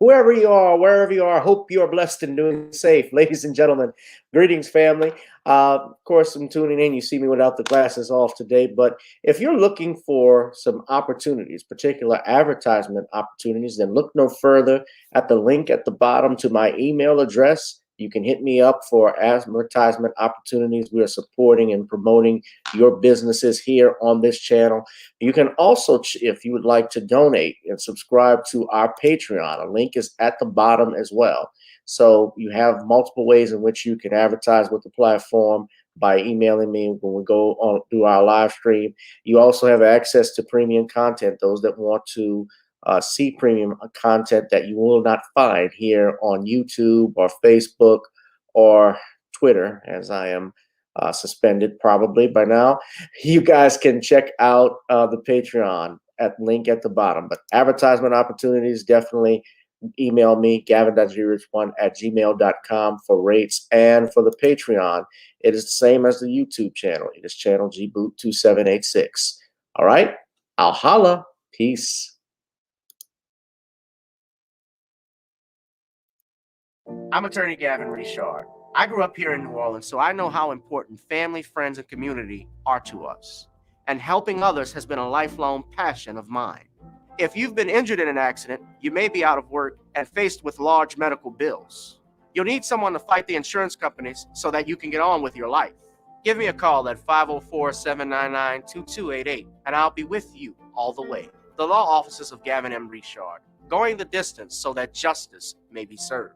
whoever you are, wherever you are, hope you are blessed and doing safe. Ladies and gentlemen, greetings, family. Of course, I'm tuning in. You see me without the glasses off today, but if you're looking for some opportunities, particular advertisement opportunities, then look no further at the link at the bottom to my email address. You can hit me up for advertisement opportunities. We are supporting and promoting your businesses here on this channel. You can also, if you would like to donate and subscribe to our Patreon, a link is at the bottom as well. So you have multiple ways in which you can advertise with the platform by emailing me when we go on through our live stream. You also have access to premium content, those that want to see premium content that you will not find here on YouTube or Facebook or Twitter, as I am suspended probably by now. You guys can check out the Patreon at link at the bottom. But advertisement opportunities, definitely email me, Gavin.Rich1@gmail.com for rates. And for the Patreon, it is the same as the YouTube channel. It is channel GBoot2786. All right, I'll holla. Peace. I'm attorney Gavin Richard. I grew up here in New Orleans, so I know how important family, friends, and community are to us. And helping others has been a lifelong passion of mine. If you've been injured in an accident, you may be out of work and faced with large medical bills. You'll need someone to fight the insurance companies so that you can get on with your life. Give me a call at 504-799-2288, and I'll be with you all the way. The law offices of Gavin M. Richard, going the distance so that justice may be served.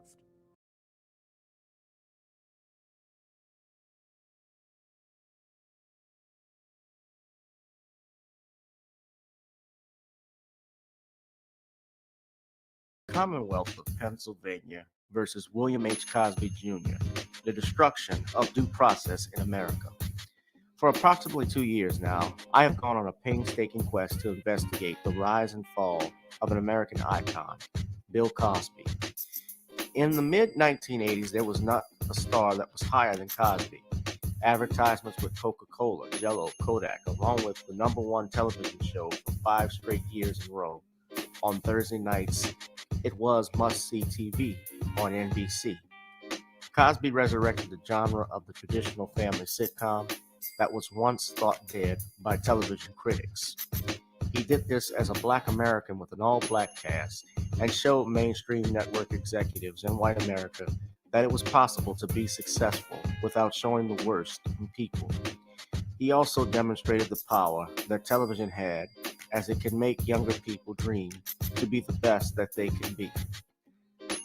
Commonwealth of Pennsylvania versus William H. Cosby Jr., the destruction of due process in America. For approximately 2 years now, I have gone on a painstaking quest to investigate the rise and fall of an American icon, Bill Cosby. In the mid-1980s, there was not a star that was higher than Cosby. Advertisements with Coca-Cola, Jell-O, Kodak, along with the #1 television show for 5 straight years in a row on Thursday nights. It was must-see TV on NBC. Cosby resurrected the genre of the traditional family sitcom that was once thought dead by television critics. He did this as a Black American with an all-Black cast and showed mainstream network executives in white America that it was possible to be successful without showing the worst in people. He also demonstrated the power that television had, as it can make younger people dream to be the best that they can be.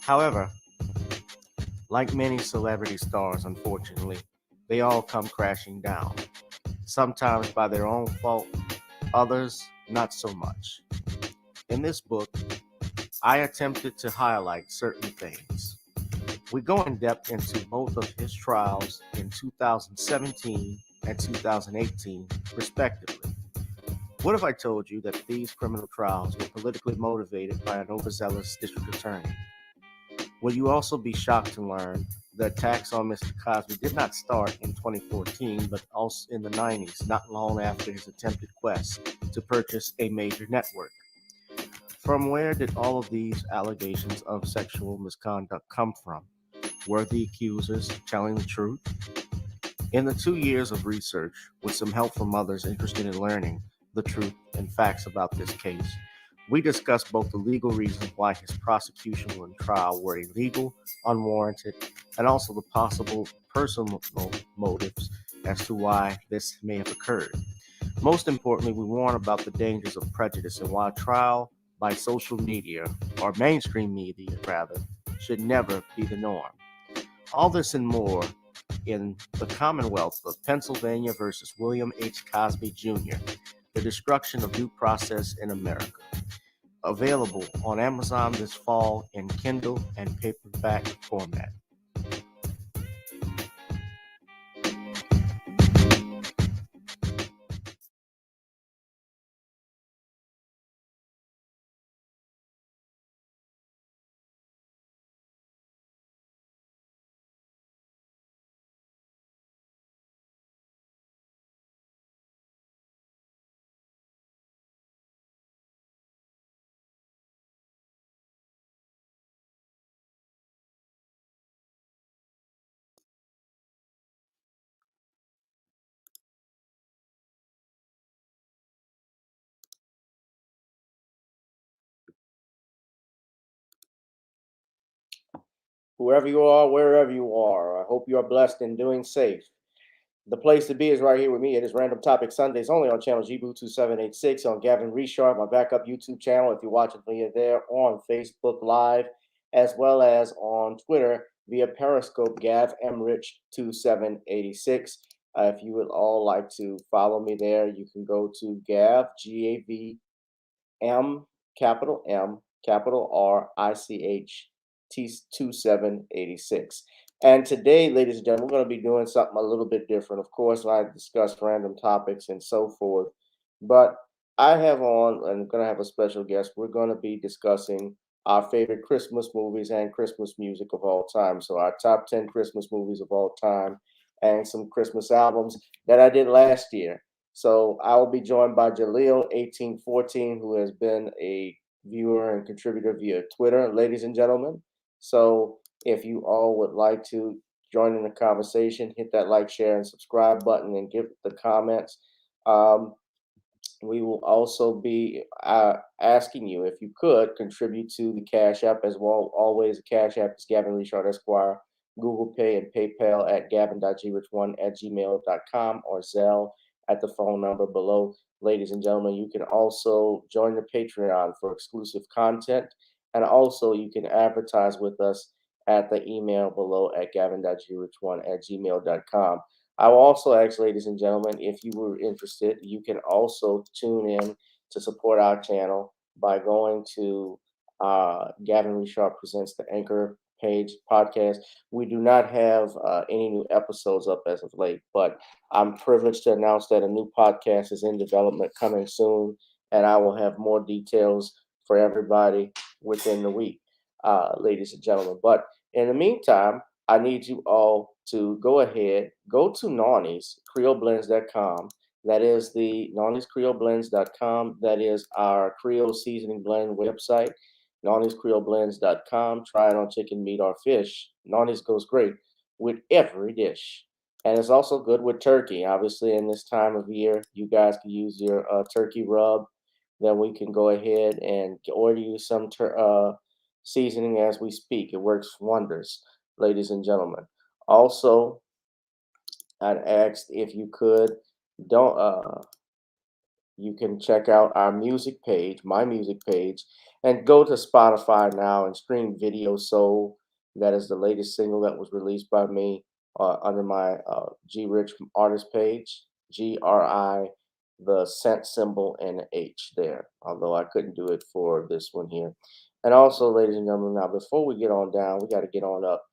However, like many celebrity stars, unfortunately, they all come crashing down, sometimes by their own fault, others not so much. In this book, I attempted to highlight certain things. We go in depth into both of his trials in 2017 and 2018, respectively. What if I told you that these criminal trials were politically motivated by an overzealous district attorney? Will you also be shocked to learn the attacks on Mr. Cosby did not start in 2014, but also in the 90s, not long after his attempted quest to purchase a major network? From where did all of these allegations of sexual misconduct come from? Were the accusers telling the truth? In the 2 years of research, with some help from others interested in learning the truth and facts about this case, we discussed both the legal reasons why his prosecution and trial were illegal, unwarranted, and also the possible personal motives as to why this may have occurred. Most importantly, we warn about the dangers of prejudice and why trial by social media, or mainstream media rather, should never be the norm. All this and more in the Commonwealth of Pennsylvania versus William H. Cosby Jr., the destruction of due process in America. Available on Amazon this fall in Kindle and paperback format. whoever you are, wherever you are. I hope you are blessed and doing safe. The place to be is right here with me. It is Random Topic Sundays only on channel GBoo2786 on Gavin Richard, my backup YouTube channel. If you're watching via there on Facebook Live, as well as on Twitter via Periscope, GavinRich2786. If you would all like to follow me there, you can go to Gav, GAVM, capital M, capital RICH, T2786. And today, ladies and gentlemen, we're going to be doing something a little bit different. Of course, I discuss random topics and so forth, but I have on, and I'm going to have a special guest. We're going to be discussing our favorite Christmas movies and Christmas music of all time. So our top 10 Christmas movies of all time and some Christmas albums that I did last year. So I will be joined by Jalil1814, who has been a viewer and contributor via Twitter, ladies and gentlemen. So if you all would like to join in the conversation, hit that like, share, and subscribe button and give the comments. We will also be asking you if you could contribute to the Cash App as well. Always, the Cash App is GavinRichardEsq, Google Pay and PayPal at gavin.grich1@gmail.com or Zelle at the phone number below. Ladies and gentlemen, you can also join the Patreon for exclusive content, and also you can advertise with us at the email below at gavin.grich1@gmail.com. I will also ask, ladies and gentlemen, if you were interested, you can also tune in to support our channel by going to Gavin Richard Presents the Anchor page podcast. We do not have any new episodes up as of late, but I'm privileged to announce that a new podcast is in development coming soon, and I will have more details for everybody within the week, ladies and gentlemen. But in the meantime, I need you all to go ahead, go to NawniesCreoleBlends.com. That is the NawniesCreoleBlends.com. That is our Creole seasoning blend website, NawniesCreoleBlends.com. Try it on chicken, meat, or fish. Nawnies goes great with every dish. And it's also good with turkey. Obviously, in this time of year, you guys can use your turkey rub. Then we can go ahead and order you some seasoning as we speak. It works wonders, ladies and gentlemen. Also, I'd asked if you could you can check out our music page, my music page, and go to Spotify now and stream Video Soul. That is the latest single that was released by me under my G Rich artist page, GRI, the cent symbol and H there, although I couldn't do it for this one here. And also, ladies and gentlemen, now before we get on down, we got to get on up.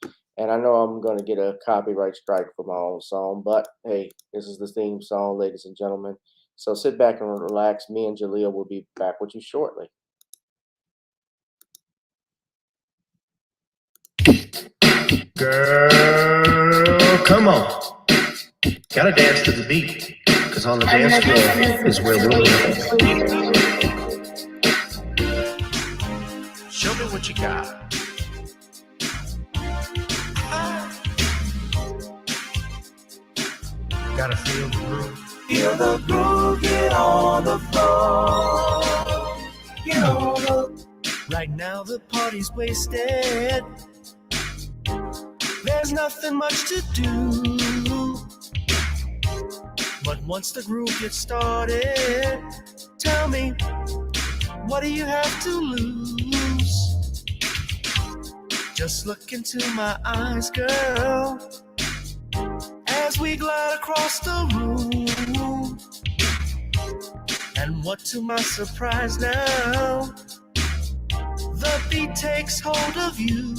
And I know I'm going to get a copyright strike for my own song, but hey, this is the theme song, ladies and gentlemen. So sit back and relax. Me and Jalil will be back with you shortly. Girl, come on. Gotta dance to the beat, because on the dance floor is where we'll be. Show me what you got. Gotta feel the groove. Feel the groove, get on the floor. Get on the... Right now the party's wasted. There's nothing much to do. But once the groove gets started, tell me, what do you have to lose? Just look into my eyes, girl, as we glide across the room. And what to my surprise now, the beat takes hold of you.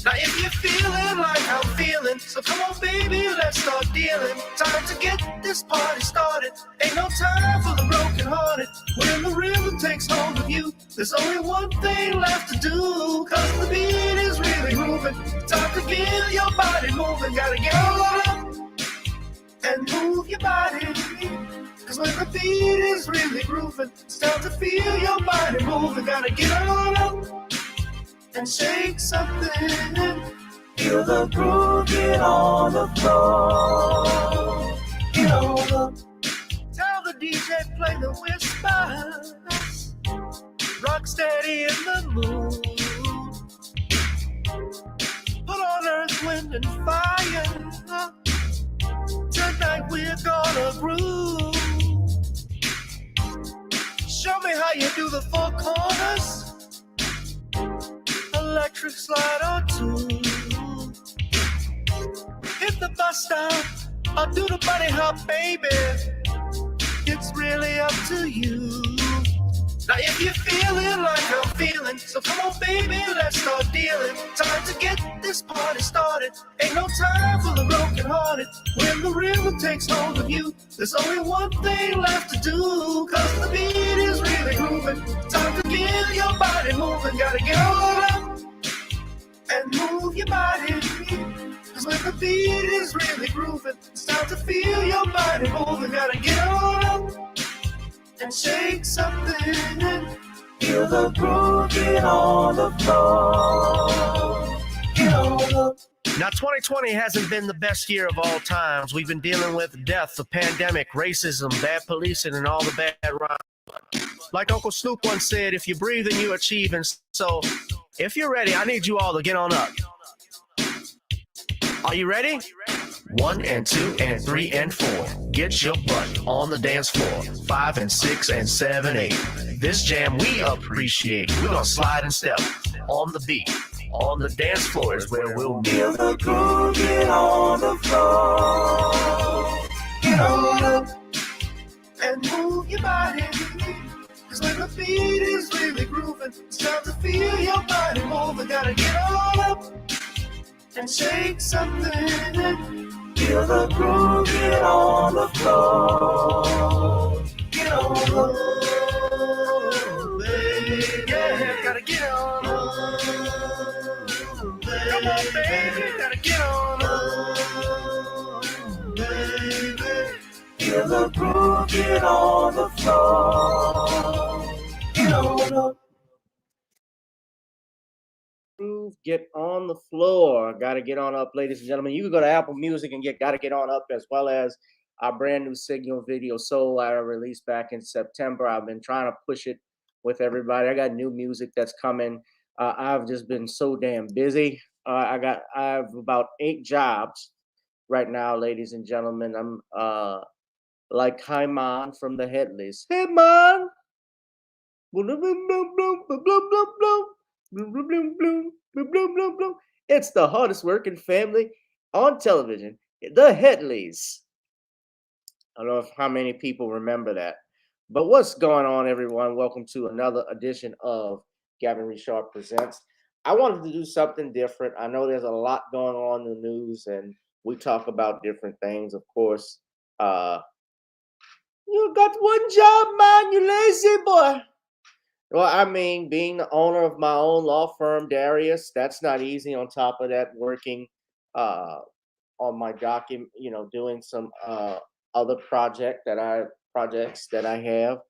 Now if you're feeling like I'm feeling, so come on baby, let's start dealing. Time to get this party started. Ain't no time for the broken hearted. When the rhythm takes hold of you, there's only one thing left to do. Cause the beat is really moving. Time to get your body moving. Gotta get on up and move your body. Cause when the beat is really grooving, it's time to feel your body moving. Gotta get on up and shake something. Feel the groove, get on the floor. Get on the... Tell the DJ play the whispers. Rock steady in the mood. on a groove. Show me how you do the four corners. Electric slide or two. Hit the bus stop or do the bunny hop, baby. It's really up to you. Now if you're feeling like I'm feeling, so come on baby, let's start dealing. Time to get this party started. Ain't no time for the broken hearted. When the rhythm takes hold of you, there's only one thing left to do. Cause the beat is really grooving. Time to get your body moving. Gotta get on up and move your body. Cause when the beat is really grooving, it's time to feel your body moving. Gotta get on up and shake something. Feel the groove, get on the floor. Get on the Now, 2020 hasn't been the best year of all times. We've been dealing with death, the pandemic, racism, bad policing, and all the bad rhymes. Like Uncle Snoop once said, if you breathe and you achieve. And so, if you're ready, I need you all to get on up. Are you ready? 1 and 2 and 3 and 4. Get your butt on the dance floor. 5 and 6 and 7, 8. This jam we appreciate. We're gonna slide and step on the beat. On the dance floor is where we'll meet. feel the groove, get on the floor. Get on up. And move your body. Cause when the beat is really grooving, it's time to feel your body moving. Gotta get on up and shake something. Feel the groove, get on the floor. Get on the Baby, yeah, gotta get on up. Come on, baby, gotta get on up. Baby. Feel the groove, get on the floor. Get on up. Groove, get on the floor. Got to get on up, ladies and gentlemen. You can go to Apple Music and get Got to Get On Up, as well as our brand new Signal Video Soul I released back in September. I've been trying to push it with everybody. I got new music that's coming. I've just been so damn busy. I have about 8 jobs right now, ladies and gentlemen. I'm like Hyman from the Headleys. Hey man. It's the hardest working family on television, the Headleys. I don't know how many people remember that. But what's going on, everyone? Welcome to another edition of Gavin Richard Presents. I wanted to do something different. I know there's a lot going on in the news, and we talk about different things, of course. You got one job, man, you lazy boy. Well, I mean, being the owner of my own law firm, Darius, that's not easy. On top of that, working on my document, doing some other projects that I have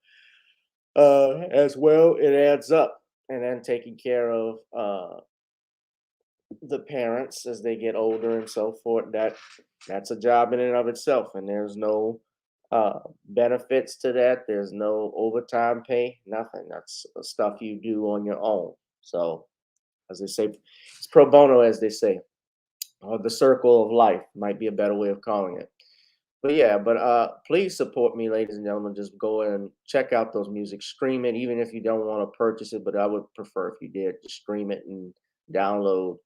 as well. It adds up, and then taking care of the parents as they get older and so forth. That's a job in and of itself, and there's no benefits to that. There's no overtime pay, nothing. That's stuff you do on your own. So, as they say, it's pro bono, as they say, or the circle of life might be a better way of calling it. But yeah, please support me, ladies and gentlemen. Just go and check out those music, stream it, even if you don't want to purchase it. But I would prefer if you did to stream it and download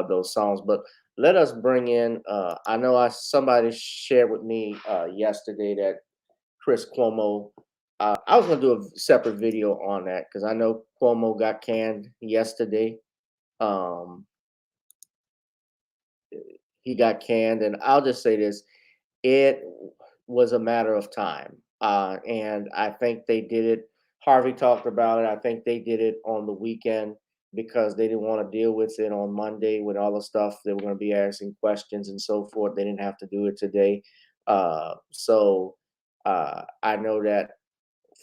those songs. But let us bring in. I know somebody shared with me yesterday that Chris Cuomo. I was going to do a separate video on that because I know Cuomo got canned yesterday. He got canned, and I'll just say this: it was a matter of time, and I think they did it. Harvey talked about it. I think they did it on the weekend because they didn't want to deal with it on Monday with all the stuff they were going to be asking questions and so forth. They didn't have to do it today. So I know that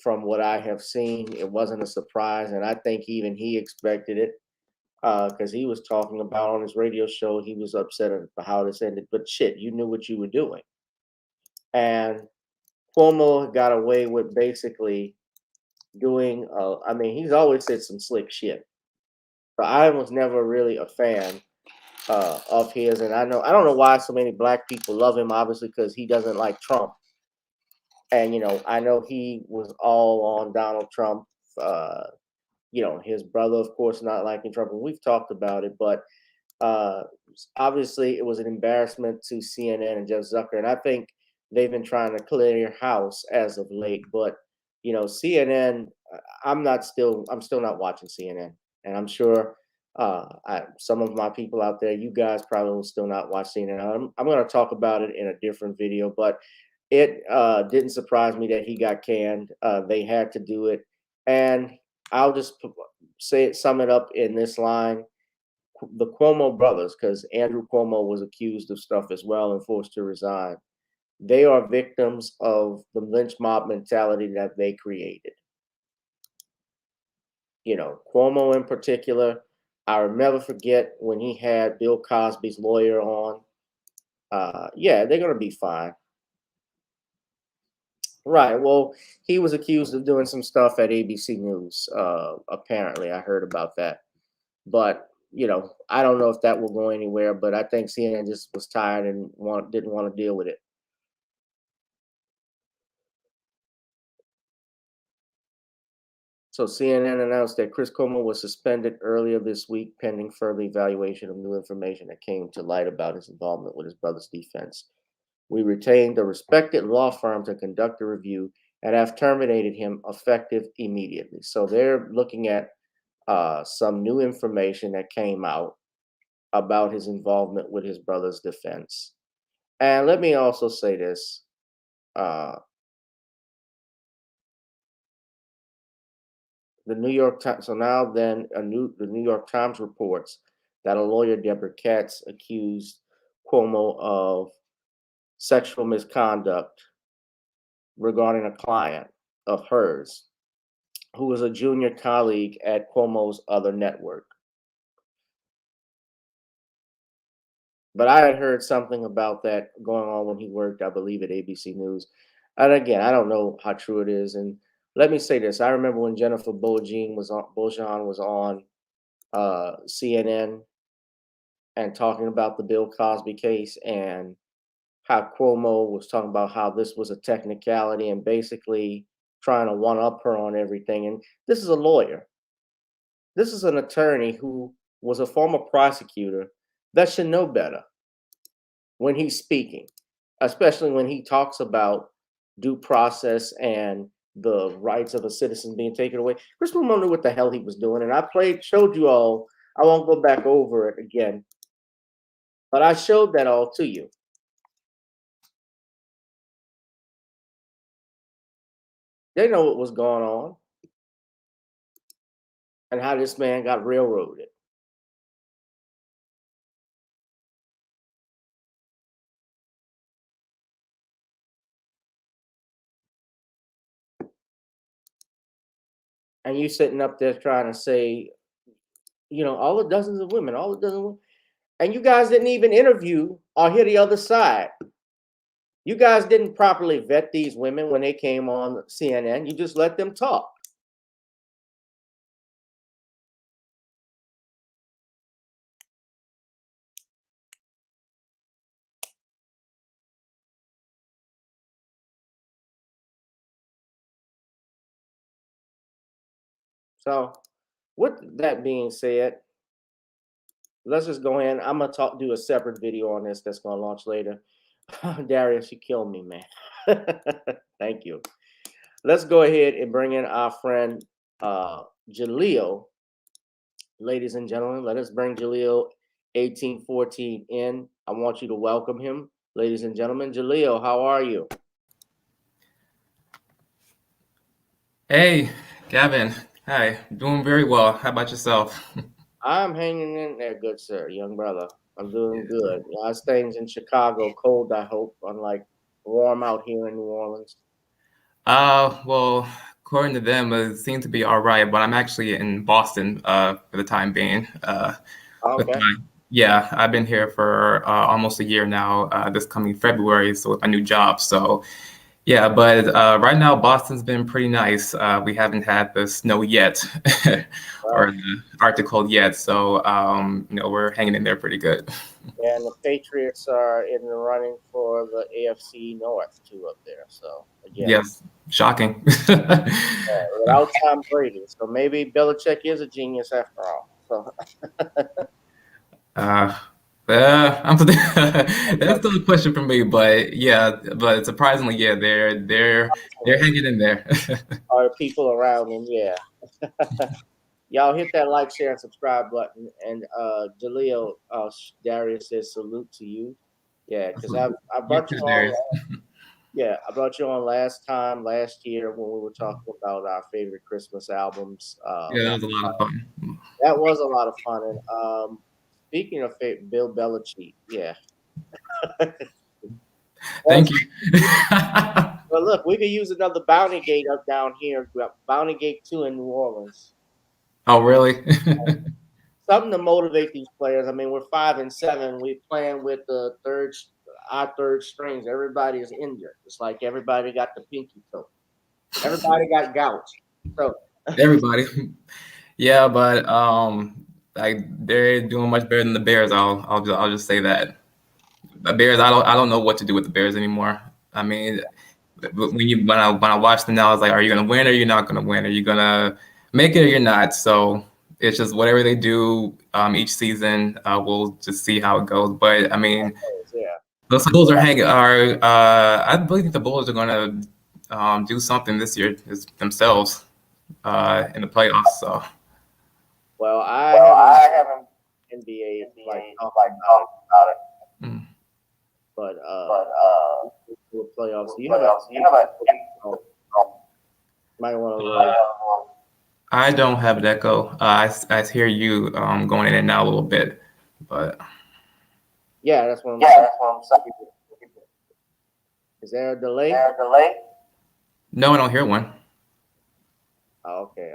from what I have seen, it wasn't a surprise. And I think even he expected it because he was talking about on his radio show, he was upset at how this ended. But shit, you knew what you were doing. And Cuomo got away with basically doing, he's always said some slick shit. But I was never really a fan of his, and I don't know why so many black people love him. Obviously, because he doesn't like Trump, And I know he was all on Donald Trump. Uh, his brother, of course, not liking Trump, and we've talked about it. But uh, obviously, it was an embarrassment to CNN and Jeff Zucker, and I think they've been trying to clear house as of late. But CNN, I'm still not watching CNN, and I'm sure some of my people out there, you guys probably will still not watch CNN. I'm going to talk about it in a different video, but it didn't surprise me that he got canned. They had to do it, and I'll just sum it up in this line: the Cuomo brothers, because Andrew Cuomo was accused of stuff as well and forced to resign. They are victims of the lynch mob mentality that they created. Cuomo in particular, I'll never forget when he had Bill Cosby's lawyer on. Yeah, they're going to be fine. Right. Well, he was accused of doing some stuff at ABC News. Apparently, I heard about that. But I don't know if that will go anywhere. But I think CNN just was tired and didn't want to deal with it. So CNN announced that Chris Cuomo was suspended earlier this week pending further evaluation of new information that came to light about his involvement with his brother's defense. We retained a respected law firm to conduct a review and have terminated him effective immediately. So they're looking at some new information that came out about his involvement with his brother's defense. And let me also say this. The New York Times. So now, then, the New York Times reports that a lawyer, Deborah Katz, accused Cuomo of sexual misconduct regarding a client of hers, who was a junior colleague at Cuomo's other network. But I had heard something about that going on when he worked, I believe, at ABC News. And again, I don't know how true it is. And let me say this: I remember when Jennifer Beaujean was on CNN and talking about the Bill Cosby case, and how Cuomo was talking about how this was a technicality and basically trying to one up her on everything. And this is a lawyer. This is an attorney who was a former prosecutor that should know better when he's speaking, especially when he talks about due process and the rights of a citizen being taken away. Chris Cuomo knew what the hell he was doing, and showed you all. I won't go back over it again, but I showed that all to you. They know what was going on and how this man got railroaded. And you sitting up there trying to say, all the dozens of women, and you guys didn't even interview or hear the other side. You guys didn't properly vet these women when they came on CNN. You just let them talk. So, with that being said, let's just go in. I'm gonna do a separate video on this that's gonna launch later. Darius, you killed me, man. Thank you. Let's go ahead and bring in our friend Jalil. Ladies and gentlemen, let us bring Jalil 1814 in. I want you to welcome him. Ladies and gentlemen, Jalil, how are you? Hey, Gavin. Hi, doing very well. How about yourself? I'm hanging in there, good sir, young brother. I'm doing good. Last things in Chicago, cold, I hope, unlike warm out here in New Orleans. Well, according to them, it seemed to be all right, but I'm actually in Boston, for the time being. Okay. Yeah, I've been here for almost a year now, this coming February, so with my new job. So Yeah, but right now Boston's been pretty nice. We haven't had the snow yet, or the Arctic cold yet, so we're hanging in there pretty good. And the Patriots are in the running for the AFC North too up there. So again, Yes, shocking. without Tom Brady, so maybe Belichick is a genius after all. So That's still a question for me, but yeah, but surprisingly, yeah, they're hanging in there. are people around him? Yeah. Y'all hit that like, share, and subscribe button. And Jalil, Darius says salute to you. Yeah, because I You brought you too, on. Darius. Yeah, I brought you on last year when we were talking about our favorite Christmas albums. Yeah, that was a lot of fun. That was a lot of fun. And speaking of Bill Belichick, yeah. Thank you. Well, look, we could use another Bounty Gate up down here. Bounty Gate 2 in New Orleans. Oh, really? Something to motivate these players. I mean, we're 5-7. We're playing with our third strings. Everybody is injured. It's like everybody got the pinky toe. Everybody got gout. So Everybody. Yeah, but like they're doing much better than the Bears. I'll just say that. The Bears, I don't know what to do with the Bears anymore. I mean, when I watch them now, it's like, are you gonna win or you're not gonna win? Are you gonna make it or you're not? So it's just whatever they do each season, we'll just see how it goes. But I mean, yeah. those Bulls are hanging. I believe the Bulls are gonna do something this year themselves in the playoffs. So. Well, I haven't NBA like talking about it. Mm. But playoffs. You have a might want to. I don't have an echo. I hear you going in and out a little bit, but Yeah, that's what I'm saying. Is there a delay? No, I don't hear one. Oh, okay.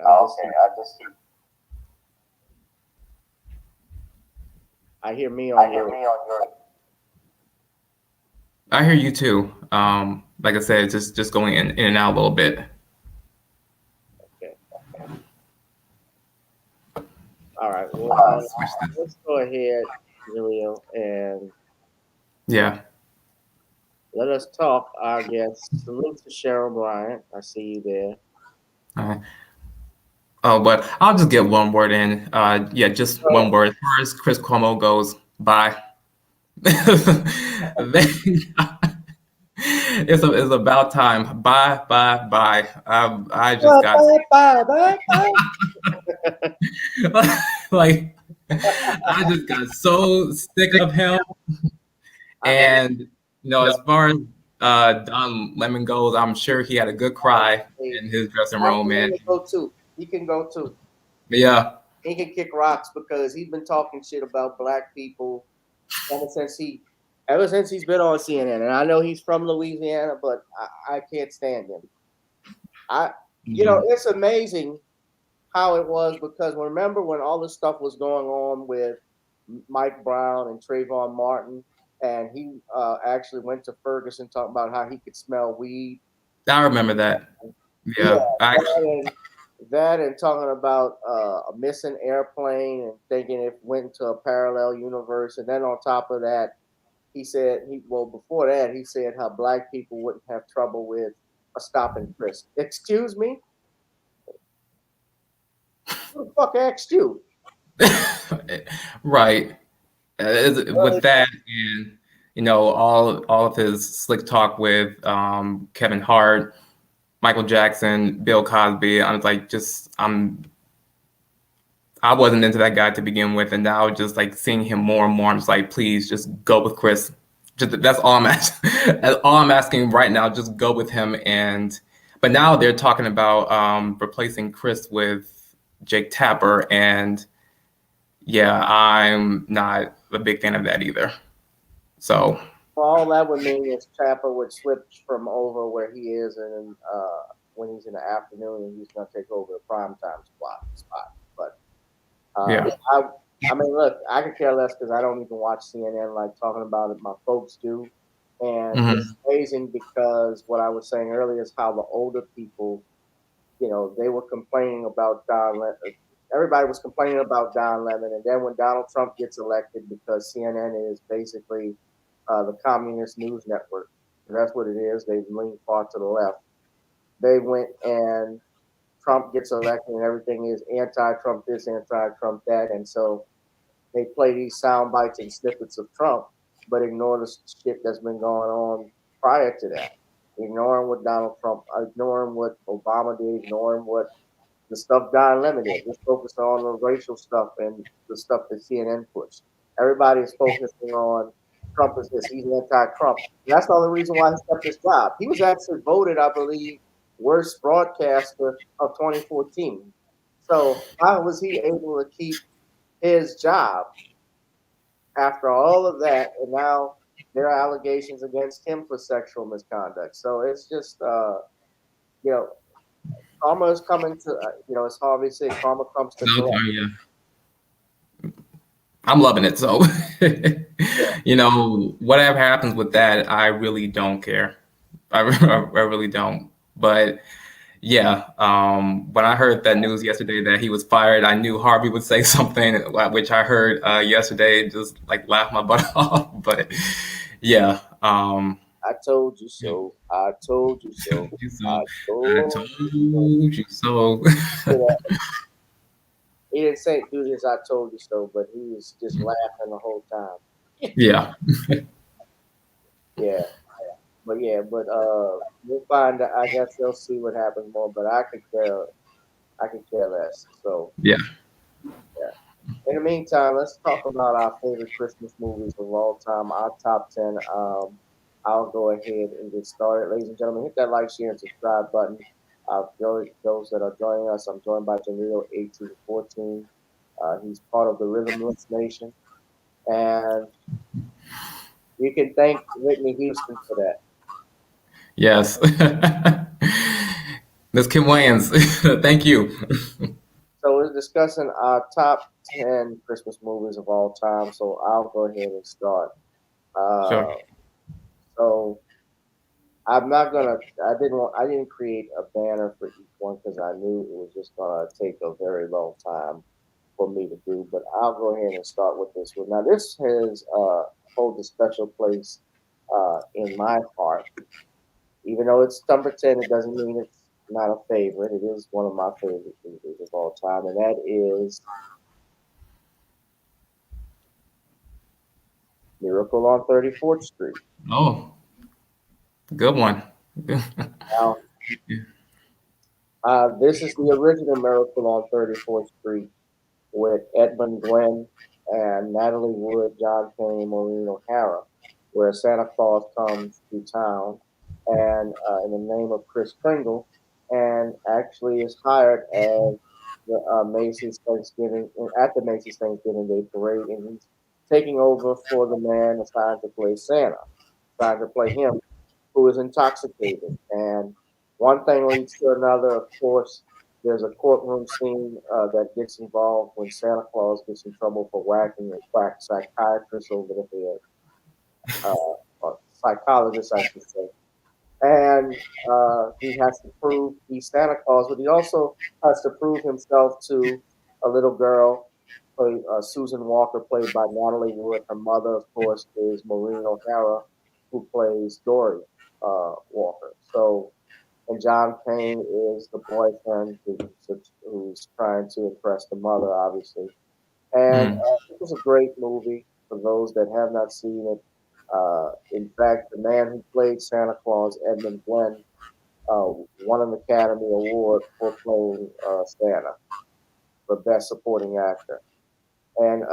I hear me on your. I hear you too. Like I said, just going in and out a little bit. Okay. All right. Well, let's go ahead, Julio, and Yeah. let us talk. Our guest, salute to Cheryl Bryant. I see you there. Oh, but I'll just get one word in. Yeah, just one word. As far as Chris Cuomo goes, bye. It's about time. Bye. I just got like I just got so sick of him. And as far as Don Lemon goes, I'm sure he had a good cry in his dressing room. And He can go too. Yeah. He can kick rocks because he's been talking shit about black people ever since he's been on CNN. And I know he's from Louisiana, but I can't stand him. It's amazing how it was because remember when all this stuff was going on with Mike Brown and Trayvon Martin, and he actually went to Ferguson talking about how he could smell weed. I remember that. Yeah. That and talking about a missing airplane and thinking it went to a parallel universe. And then on top of that, he said, before that, he said how black people wouldn't have trouble with a stop and frisk. Excuse me? Who the fuck asked you? Right. With that and all of his slick talk with Kevin Hart, Michael Jackson, Bill Cosby, I was like, I wasn't into that guy to begin with, and now just like seeing him more and more, I'm just like, please just go with Chris. That's all I'm asking. That's all I'm asking right now. Just go with him. But now they're talking about replacing Chris with Jake Tapper, and yeah, I'm not a big fan of that either. So all that would mean is Tapper would switch from over where he is, and when he's in the afternoon, he's going to take over the primetime spot. But yeah, I mean, look, I could care less because I don't even watch CNN like talking about it. My folks do, And Hmm. it's amazing because what I was saying earlier is how the older people, they were complaining about everybody was complaining about Don Lemon, and then when Donald Trump gets elected, because CNN is basically the communist news network, and that's what it is. They lean far to the left. They went and Trump gets elected, and everything is anti-Trump this, anti-Trump that, and so they play these sound bites and snippets of Trump, but ignore the shit that's been going on prior to that. Ignoring what Donald Trump, ignoring what Obama did, ignoring what the stuff Don Lemon did. Just focus on the racial stuff and the stuff that CNN pushed. Everybody is focusing on Trump is this, he's anti-Trump. And that's the only reason why he kept his job. He was actually voted, I believe, worst broadcaster of 2014. So how was he able to keep his job after all of that? And now there are allegations against him for sexual misconduct. So it's just, you know, karma is coming to, as Harvey said, karma comes to collect. Yeah. I'm loving it. So, Yeah. whatever happens with that, I really don't care. I really don't. But yeah, when I heard that news yesterday that he was fired, I knew Harvey would say something, which I heard yesterday, just like laugh my butt off. But yeah, I told you so. I told you so. you so, I I told told you so. you so. He didn't say do this, I told you so, but he was just laughing the whole time. Yeah, Yeah. But we'll find out. I guess they'll see what happens more, but I could care less. So yeah, yeah. In the meantime, let's talk about our favorite Christmas movies of all time, our top 10. I'll go ahead and get started. Ladies and gentlemen, hit that like, share, and subscribe button. Those that are joining us, I'm joined by Jalil 1814. He's part of the Rhythmless Nation. And you can thank Whitney Houston for that. yes. Miss Kim Wayans, thank you. So we're discussing our top 10 Christmas movies of all time. So I'll go ahead and start. Sure. Uh, so I'm not gonna. I didn't create a banner for each one because I knew it was just gonna take a very long time for me to do. But I'll go ahead and start with this one. Now this has holds a special place in my heart. Even though it's number 10, it doesn't mean it's not a favorite. It is one of my favorite movies of all time, and that is Miracle on 34th Street. Oh, good one. Now, this is the original Miracle on 34th Street with Edmund Gwenn and Natalie Wood, John Payne, Maureen O'Hara, where Santa Claus comes to town and in the name of Kris Kringle, and actually is hired as the Macy's Thanksgiving at the Macy's Thanksgiving Day Parade, and he's taking over for the man assigned to play Santa, assigned to play him, who is intoxicated. And one thing leads to another. Of course, there's a courtroom scene that gets involved when Santa Claus gets in trouble for whacking a quack psychiatrist over the head, or psychologist, I should say. And he has to prove he's Santa Claus, but he also has to prove himself to a little girl, Susan Walker, played by Natalie Wood. Her mother, of course, is Maureen O'Hara, who plays Dory Walker. So, and John Payne is the boyfriend who's trying to impress the mother, obviously. And Mm, it was a great movie for those that have not seen it. In fact, the man who played Santa Claus, Edmund Gwenn, won an Academy Award for playing Santa for Best Supporting Actor. And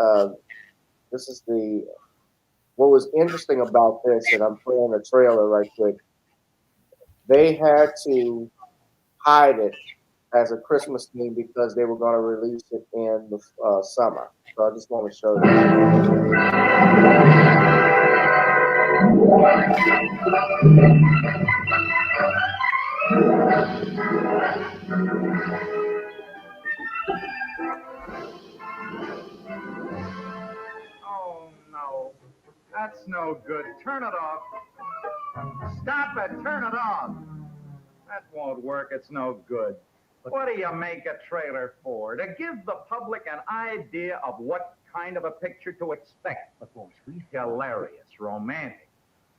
this is what was interesting about this, and I'm playing a trailer right quick. They had to hide it as a Christmas theme because they were going to release it in the summer. So I just want to show you. Oh, no. That's no good. Turn it off. Stop it. Turn it off. That won't work. It's no good. What do you make a trailer for? To give the public an idea of what kind of a picture to expect. Hilarious, romantic,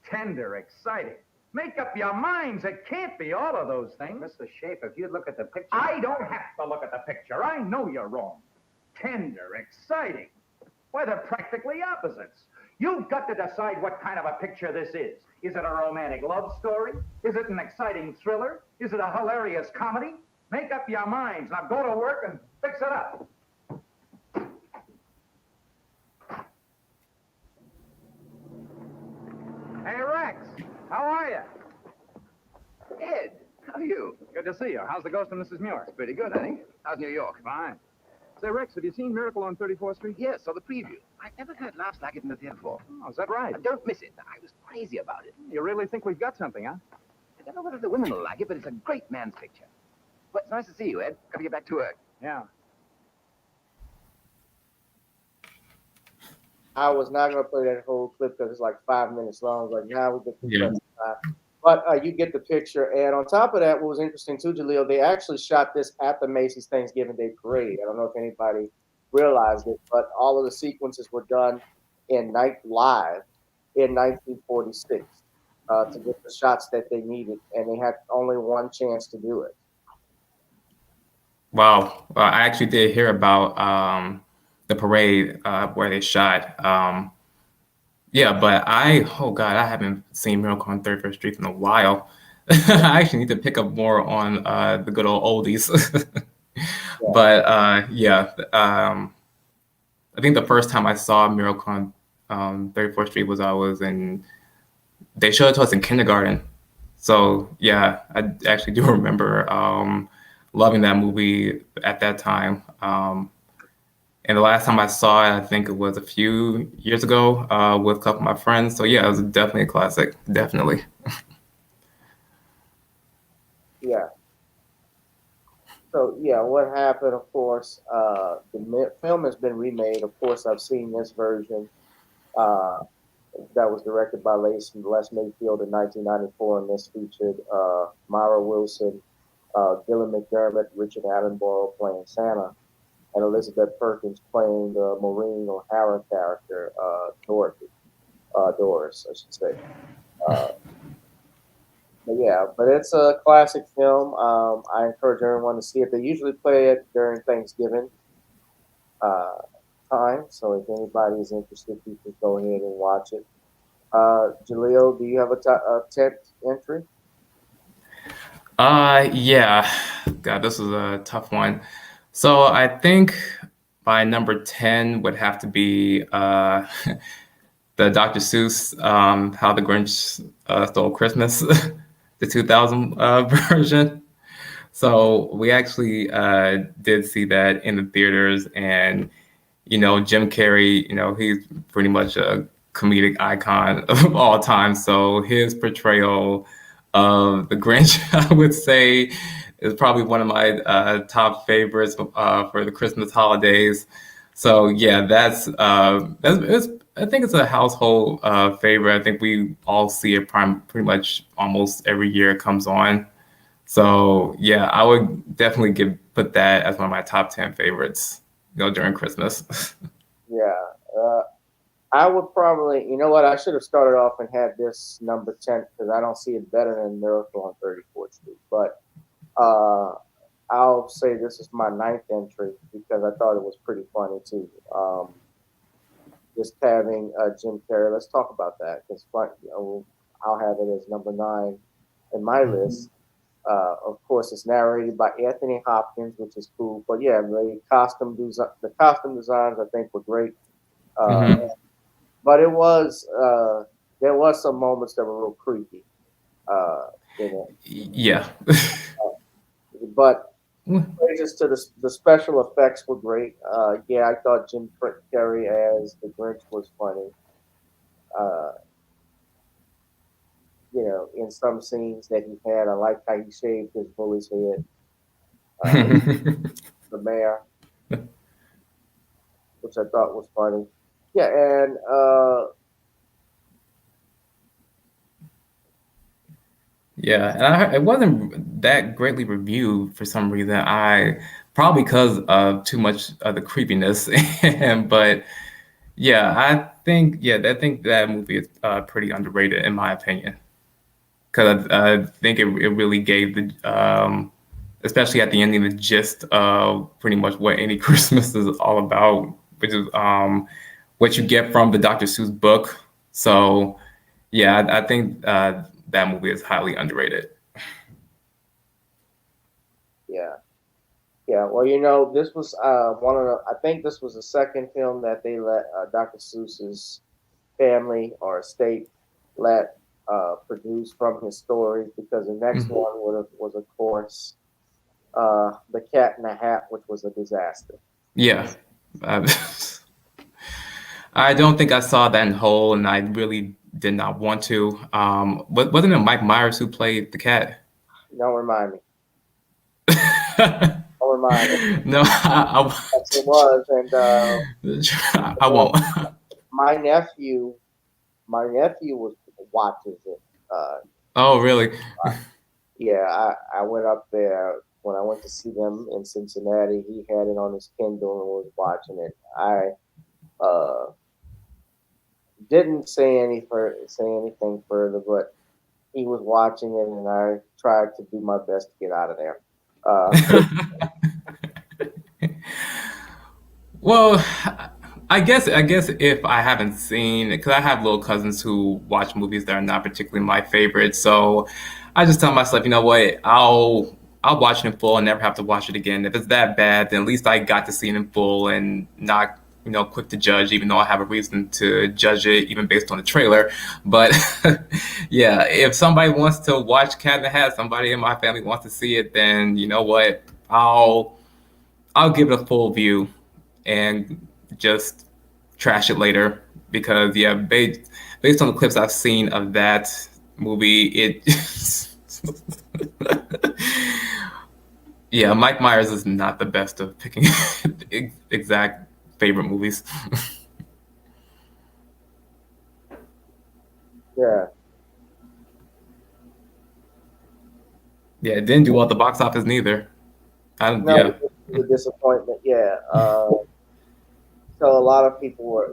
tender, exciting. Make up your minds. It can't be all of those things. Mr. Schaefer, if you look at the picture... I don't have to look at the picture. I know you're wrong. Tender, exciting. Why, they're practically opposites. You've got to decide what kind of a picture this is. Is it a romantic love story? Is it an exciting thriller? Is it a hilarious comedy? Make up your minds. Now go to work and fix it up. Hey, Rex. How are you? Ed, how are you? Good to see you. How's the Ghost of Mrs. Muir? It's pretty good, I think. How's New York? Fine. Say, Rex, have you seen Miracle on 34th Street? Yes, saw the preview. I've never heard laughs like it in the theater before. Oh, is that right? Don't miss it. I was crazy about it. You really think we've got something, huh? I don't know whether the women will like it, but it's a great man's picture. Well, it's nice to see you, Ed. Gotta get back to work. Yeah. I was not going to play that whole clip because it's like 5 minutes long. I was like, now we get the Yeah. But you get the picture. And on top of that, what was interesting too, Jalil, they actually shot this at the Macy's Thanksgiving Day Parade. I don't know if anybody realized it, but all of the sequences were done live in 1946 to get the shots that they needed, and they had only one chance to do it. Wow. Well, I actually did hear about the parade where they shot. Yeah, but oh God, I haven't seen Miracle on 31st Street in a while. I actually need to pick up more on the good old oldies. But yeah, I think the first time I saw Miracle on 34th Street was they showed it to us in kindergarten. So yeah, I actually do remember loving that movie at that time. And the last time I saw it, I think it was a few years ago with a couple of my friends. So yeah, it was definitely a classic. Definitely. Yeah. So yeah, what happened? Of course, the film has been remade. Of course, I've seen this version that was directed by Les Mayfield in 1994, and this featured Myra Wilson, Dylan McDermott, Richard Attenborough playing Santa, and Elizabeth Perkins playing the Maureen O'Hara character, Doris, I should say. But it's a classic film. I encourage everyone to see it. They usually play it during Thanksgiving time, so if anybody is interested, you can go ahead and watch it. Jalil, do you have a 10th entry? Yeah. God, this is a tough one. So I think my number 10 would have to be the Dr. Seuss, How the Grinch Stole Christmas, the 2000 version. So we actually did see that in the theaters, and Jim Carrey, he's pretty much a comedic icon of all time. So his portrayal of the Grinch, I would say, is probably one of my top favorites for the Christmas holidays. So yeah, I think it's a household favorite. I think we all see it pretty much almost every year it comes on. So yeah, I would definitely put that as one of my top 10 favorites, during Christmas. Yeah, I would probably, I should have started off and had this number 10 because I don't see it better than Miracle on 34th Street. But I'll say this is my 9th entry because I thought it was pretty funny too. Just having Jim Carrey. Let's talk about that because I'll have it as number 9 in my list. Of course, it's narrated by Anthony Hopkins, which is cool. But yeah, the costume designs I think were great. But it was there was some moments that were a little creepy. Yeah. But praises to the special effects were great. I thought Jim Carrey as the Grinch was funny. In some scenes that he had, I liked how he shaved his bully's head. The mayor, which I thought was funny. Yeah, and Yeah, and it wasn't that greatly reviewed for some reason. Probably because of too much of the creepiness, but yeah, I think that movie is pretty underrated in my opinion because I think it really gave especially at the ending, the gist of pretty much what any Christmas is all about, which is what you get from the Dr. Seuss book. So yeah, I think that movie is highly underrated. Yeah. Yeah, well, this was one of the. I think this was the second film that they let Dr. Seuss's family or estate let produce from his stories, because the next one was of course, The Cat in the Hat, which was a disaster. Yeah. I don't think I saw that in whole, and I really did not want to. Wasn't it Mike Myers who played the cat? Don't remind me. Don't remind me. No, Yes, it was, and I won't. my nephew was watches it. Oh, really? Yeah, I went up there when I went to see them in Cincinnati. He had it on his Kindle and was watching it. I didn't say anything further, but he was watching it, and I tried to do my best to get out of there. Well, I guess if I haven't seen, because I have little cousins who watch movies that are not particularly my favorite, so I just tell myself, you know what, I'll watch it in full and never have to watch it again. If it's that bad, then at least I got to see it in full and not quick to judge, even though I have a reason to judge it even based on the trailer. But yeah, if somebody wants to watch Cat in the Hat, somebody in my family wants to see it, then you know what, I'll give it a full view and just trash it later, because yeah, based on the clips I've seen of that movie, it yeah, Mike Myers is not the best of picking exact favorite movies. Yeah. Yeah, it didn't do well at the box office neither. No, Yeah. it was a disappointment. Yeah. So a lot of people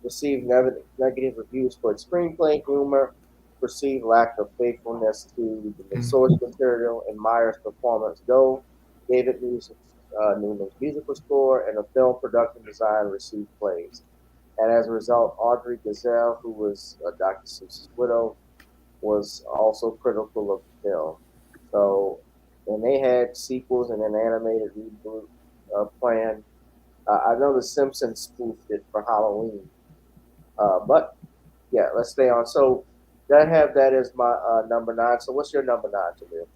received negative reviews for its screenplay, humor, perceived lack of faithfulness to the source material, and Myers' performance. Though David Newman's musical score and the film production design received praise. And as a result, Audrey Gazelle, who was Dr. Seuss's widow, was also critical of the film. So, and they had sequels and an animated reboot planned. I know The Simpsons spoofed it for Halloween, but yeah, let's stay on. So that as my number 9. So what's your number 9, Jalil?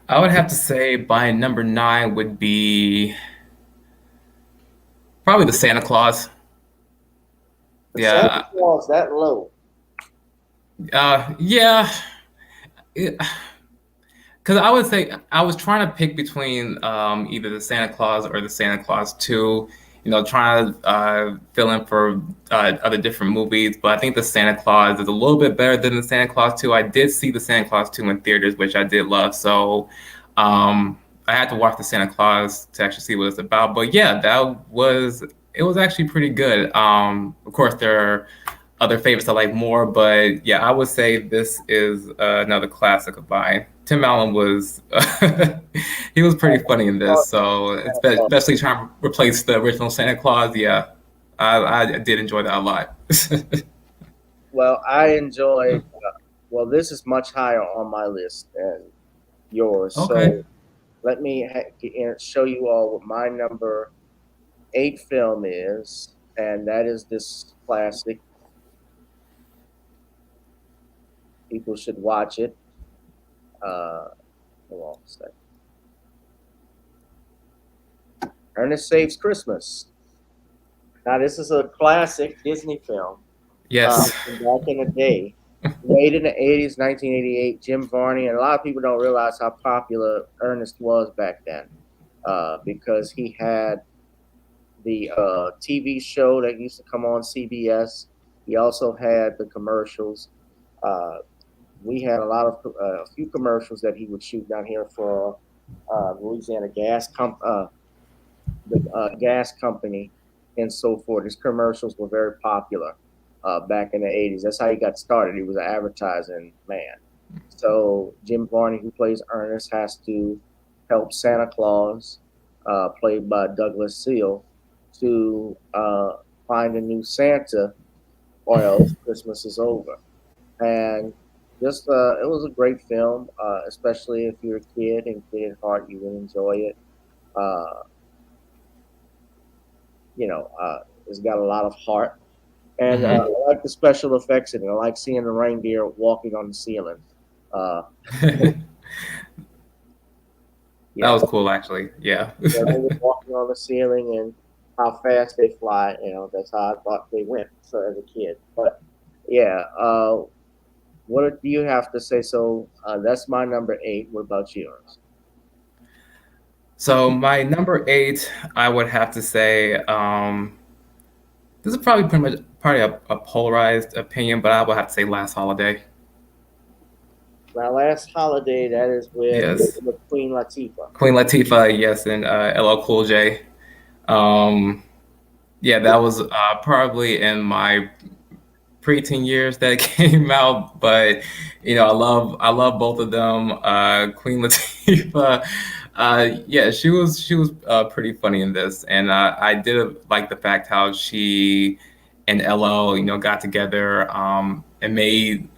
I would have to say my number 9 would be probably the Santa Claus. Santa Claus that low? Yeah. Because I would say I was trying to pick between either the Santa Claus or the Santa Claus 2, trying to fill in for other different movies. But I think the Santa Claus is a little bit better than the Santa Claus 2. I did see the Santa Claus 2 in theaters, which I did love. So I had to watch the Santa Claus to actually see what it's about. But yeah, it was actually pretty good. Of course, there are other favorites I like more, but yeah, I would say this is another classic of mine. Tim Allen was he was pretty funny in this, so especially trying to replace the original Santa Claus. Yeah, I did enjoy that a lot. Well, I enjoyed. Well, this is much higher on my list than yours. Okay. So let me show you all what my number 8 film is, and that is this classic. People should watch it. Hold on a second. Ernest Saves Christmas. Now, this is a classic Disney film. Yes. Back in the day. Made in the 80s, 1988, Jim Varney, and a lot of people don't realize how popular Ernest was back then, because he had the TV show that used to come on CBS. He also had the commercials. we had a few commercials that he would shoot down here for Louisiana the gas company, and so forth. His commercials were very popular back in the 80s. That's how he got started. He was an advertising man. So Jim Varney, who plays Ernest, has to help Santa Claus, played by Douglas Seal, to find a new Santa, or else Christmas is over. And just it was a great film, especially if you're a kid and kid at heart, you will enjoy it. Uh, it's got a lot of heart, and I like the special effects in it. I like seeing the reindeer walking on the ceiling. That was cool, actually. Yeah. They were walking on the ceiling, and how fast they fly. That's how I thought they went. So as a kid, but yeah. What do you have to say? So that's my number 8. What about yours? So my number 8, I would have to say, this is probably a polarized opinion, but I would have to say Last Holiday. Now, Last Holiday, that is Yes. with Queen Latifah. Queen Latifah, yes, and LL Cool J. Yeah, that was probably in my preteen years that it came out, but I love both of them. Queen Latifah, yeah, she was pretty funny in this, and I did like the fact how she and LL got together and made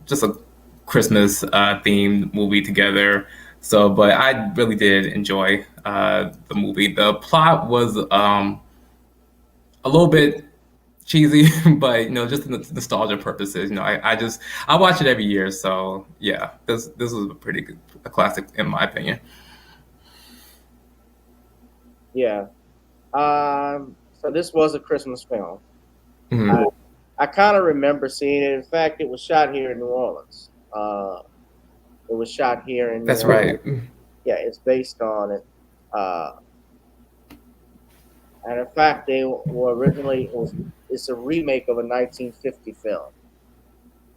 just a Christmas themed movie together. So, but I really did enjoy the movie. The plot was a little bit cheesy, but just the nostalgia purposes. I watch it every year, so yeah, this was a classic in my opinion. Yeah. So this was a Christmas film. Mm-hmm. I kind of remember seeing it. In fact, it was shot here in New Orleans. It was shot here in New That's Orleans. right. Yeah, it's based on it. And in fact, they were originally it's a remake of a 1950 film.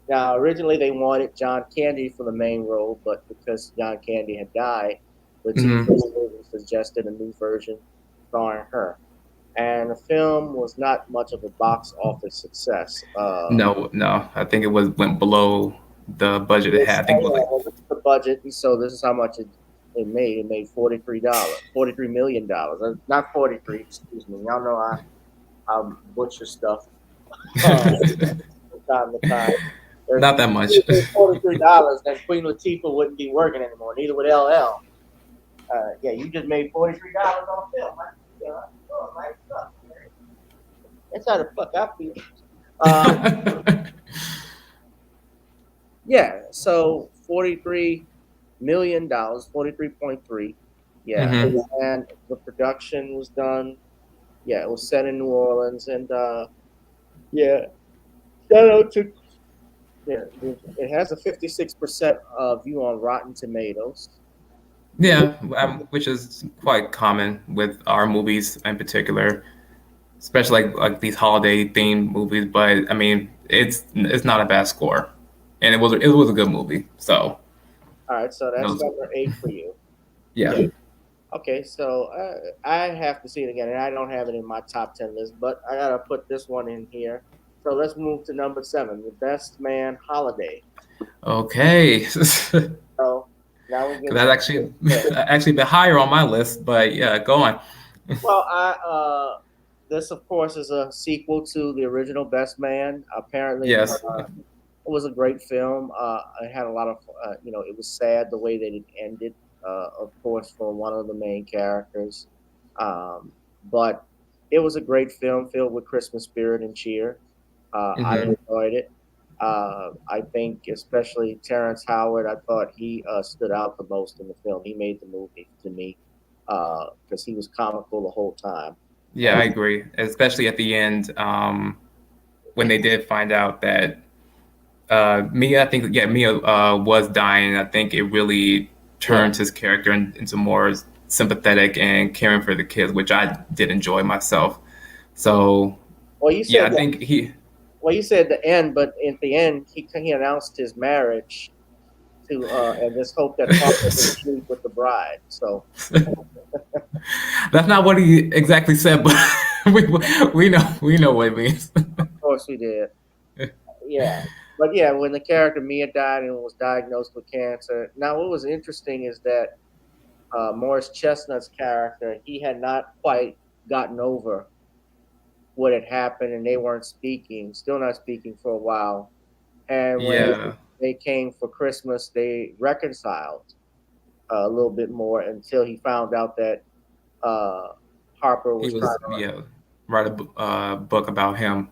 Now, originally they wanted John Candy for the main role, but because John Candy had died, the TV suggested a new version starring her. And the film was not much of a box office success. No, I think it went below the budget it had. I think it was this is the budget, and so this is how much it made. It made $43 million. Not 43. Excuse me. Y'all know I butcher stuff from time to time. Not that much. $43, then Queen Latifah wouldn't be working anymore. Neither would LL. Yeah, you just made $43 on a film. That's how the fuck I feel. Yeah, so $43 million, 43.3. Yeah, and the production was done. Yeah, it was set in New Orleans, and yeah, shout out to. Yeah, it has a 56% view on Rotten Tomatoes. Yeah, which is quite common with our movies in particular, especially like these holiday themed movies. But I mean, it's not a bad score, and it was a good movie. So. All right, so that's number 8 for you. Yeah. Okay, so I have to see it again, and I don't have it in my top 10 list, but I gotta put this one in here. So let's move to number 7, The Best Man Holiday. Okay. So now we get that's actually a bit higher on my list, but yeah, go on. Well, this of course is a sequel to the original Best Man. Apparently, yes. It was a great film. It had a lot of, it was sad the way that it ended, of course, for one of the main characters. But it was a great film filled with Christmas spirit and cheer. I enjoyed it. I think especially Terrence Howard, I thought he stood out the most in the film. He made the movie to me because he was comical the whole time. Yeah, I agree. Especially at the end when they did find out that Mia was dying. I think it really turned his character into more sympathetic and caring for the kids, which I did enjoy myself. So, well, you said I think he. Well, you said the end, but at the end, he announced his marriage to and just hoped that Harper would sleep with the bride. So That's not what he exactly said, but we we know what it means. of course we did. Yeah. But yeah, when the character Mia died and was diagnosed with cancer. Now, what was interesting is that Morris Chestnut's character, he had not quite gotten over what had happened, and they weren't speaking, still not speaking for a while. And when Yeah, they came for Christmas, they reconciled a little bit more until he found out that uh, Harper he was trying was to, write a book about him.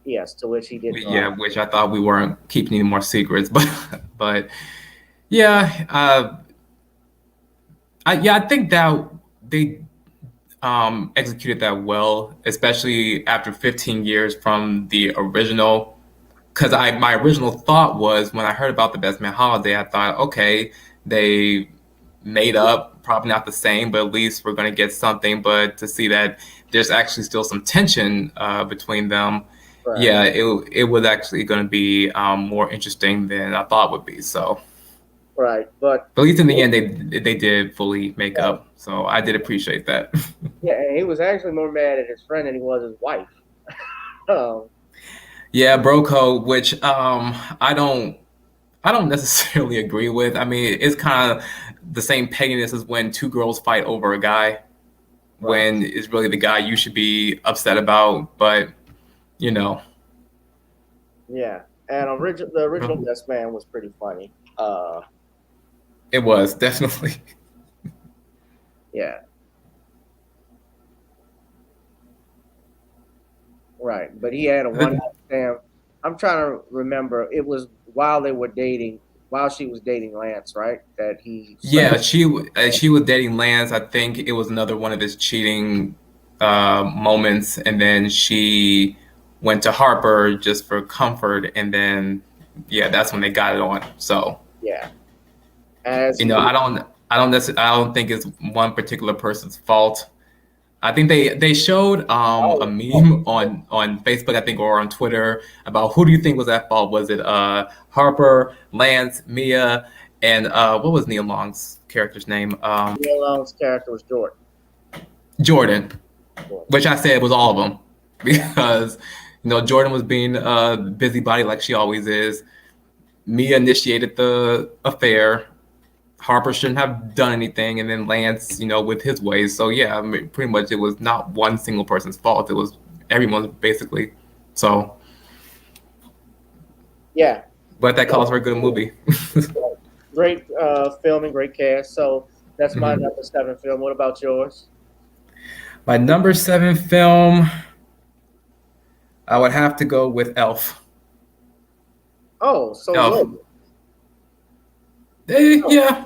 yes, to which he didn't like. Yeah, which I thought we weren't keeping any more secrets, but but yeah, I think that they executed that well, especially after 15 years from the original. Because my original thought was when I heard about the Best Man Holiday, I thought, okay, they made up, probably not the same, but at least we're going to get something. But to see that there's actually still some tension between them, Right. yeah, it was actually going to be more interesting than I thought it would be. So, Right. But but at least in the end, they did fully make up. So I did appreciate that. yeah, and he was actually more mad at his friend than he was his wife. Um, Yeah, bro code, which I don't necessarily agree with. I mean, it's kind of the same pettiness as when two girls fight over a guy, right. when it's really the guy you should be upset about. But you know, Yeah. And the original Best Man was pretty funny. it was definitely. Yeah. Right. But he had a one night stand. I'm trying to remember. It was while they were dating, while she was dating Lance, right? That he Yeah, slept. she was dating Lance. I think it was another one of his cheating moments, and then she went to Harper just for comfort, and then yeah, that's when they got it on. So Yeah. As you he know, was, I don't think it's one particular person's fault. I think they showed a oh, meme on Facebook, I think, or on Twitter about who do you think was at fault? Was it Harper, Lance, Mia, and what was Neil Long's character's name? Neil Long's character was Jordan. Jordan, Jordan. which I said was all of them because Jordan was being a busybody like she always is. Mia initiated the affair. Harper shouldn't have done anything, and then Lance, with his ways. So yeah, I mean, pretty much it was not one single person's fault. It was everyone's basically. So, Yeah. but that calls for a good movie. Great film and great cast. So that's my Mhm. number 7 film. What about yours? My number 7 film, I would have to go with Elf. Oh, so Elf. low. Yeah.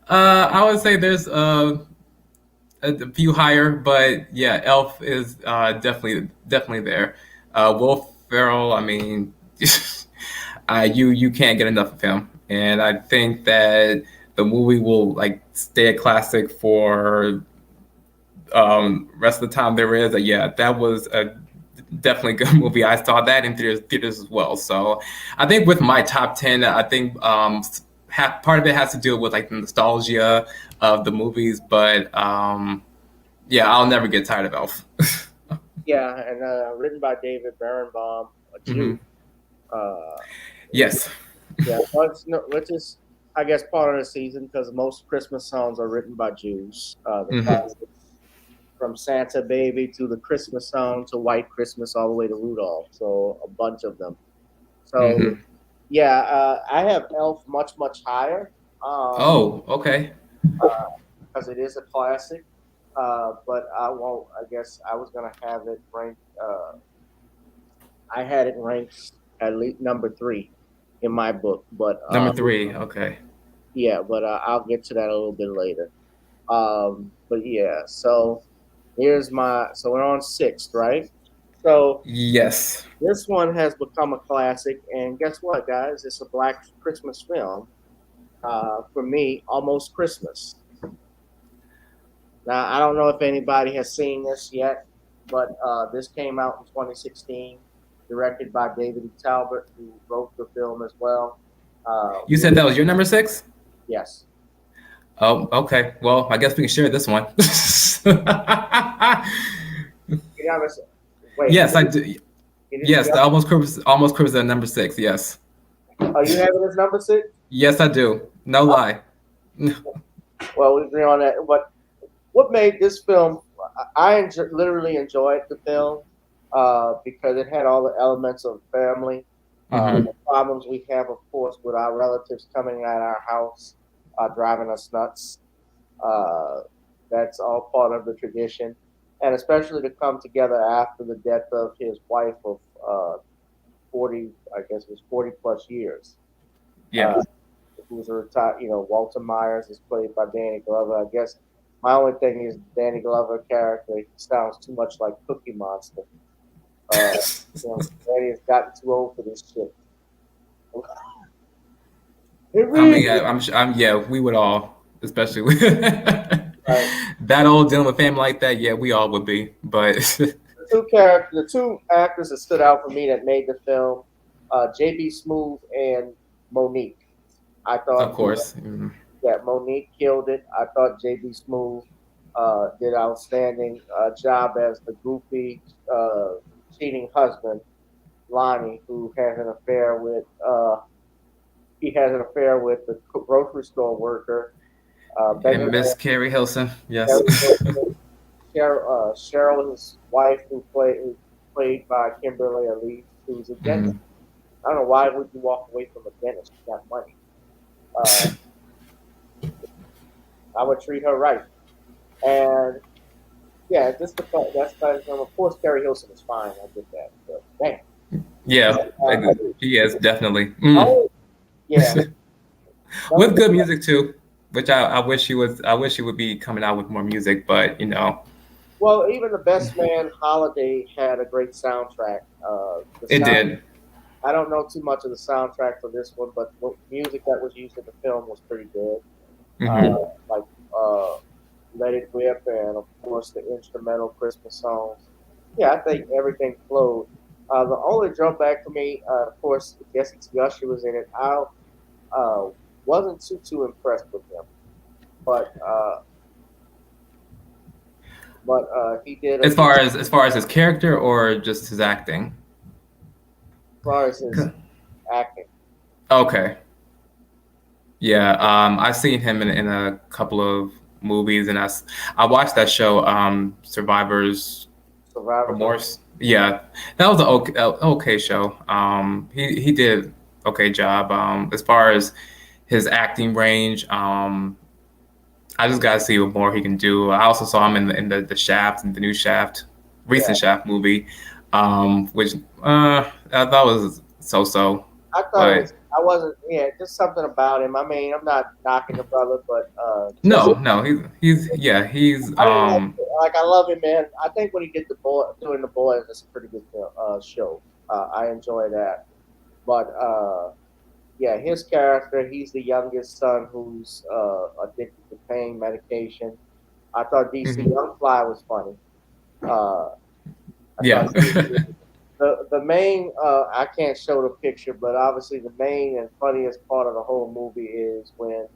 I would say there's a few higher, but yeah, Elf is definitely there. Will Ferrell, I mean, you can't get enough of him, and I think that the movie will like stay a classic for rest of the time there is. Yeah, that was a definitely good movie. I saw that in theaters as well. So I think with my top 10, I think part of it has to do with like the nostalgia of the movies, but yeah, I'll never get tired of Elf. Yeah, and written by David Barenbaum, a Jew. Yes. Yeah, which is, I guess, part of the season because most Christmas songs are written by Jews. The classics, from Santa Baby to the Christmas song to White Christmas, all the way to Rudolph. So a bunch of them. So yeah, I have Elf much higher. Oh, okay. Because it is a classic. But I won't. I guess I was gonna have it ranked. I had it ranked at least number 3 in my book, but Number 3. Okay. yeah, but I'll get to that a little bit later. But yeah, so so we're on 6th, right? So Yes. this one has become a classic, and guess what, guys? It's a Black Christmas film. For me, Almost Christmas. Now I don't know if anybody has seen this yet. but this came out in 2016, directed by David E. Talbot, who wrote the film as well. You said that was your number six? Yes. Oh, okay. Well, I guess we can share this one. Wait. Yes, I do. Yes, the almost cruise at number six. Yes. Are you having this number six? Yes, I do. No lie. Well, we agree on that. But what made this film? Literally enjoyed the film because it had all the elements of family. The problems we have, of course, with our relatives coming at our house, driving us nuts. Uh, that's all part of the tradition, and especially to come together after the death of his wife of 40, I guess it was 40 plus years. Yeah. Who's a retired, Walter Myers is played by Danny Glover. I guess my only thing is Danny Glover character, he sounds too much like Cookie Monster. Danny has gotten too old for this shit. Yeah, we would all, especially with that old dealing with family like that. Yeah, we all would be. But the two actors that stood out for me that made the film, J.B. Smoove and Monique. I thought, of course, that Monique killed it. I thought J.B. Smoove did outstanding job as the goofy, cheating husband, Lonnie, who has an affair with. He has an affair with the grocery store worker. And Miss Carrie Hilson, yes. Cheryl's wife, who played by Kimberly Elise, who's a dentist. I don't know why would you walk away from a dentist? She got money. I would treat her right. And yeah, that's of course Carrie Hilson is fine. I get that. But damn. Yeah, she is definitely. Oh, yeah. With good music too, which I wish she was. I wish she would be coming out with more music, but Well, even The Best Man Holiday had a great soundtrack. It did. I don't know too much of the soundtrack for this one, but the music that was used in the film was pretty good. Like Let It Rip and, of course, the instrumental Christmas songs. Yeah, I think everything flowed. The only drawback for me, of course, I guess it's Usher was in it. I wasn't too impressed with him. But he did. As far as his character or just his acting? As far as his acting. Okay. Yeah, I've seen him in a couple of movies, and I watched that show, Survivor's Remorse. Yeah, that was an okay show. He did okay job. As far as his acting range, I just gotta see what more he can do. I also saw him in the Shaft, the new Shaft, recent Shaft movie, which I thought was so. I wasn't. Yeah, just something about him. I mean, I'm not knocking the brother, but no, he's like I love him, man. I think when he did doing the boys, it's a pretty good show. I enjoy that, but yeah, his character, he's the youngest son who's addicted to pain medication. I thought DC Youngfly was funny. Yeah. The main, I can't show the picture, but obviously the main and funniest part of the whole movie is when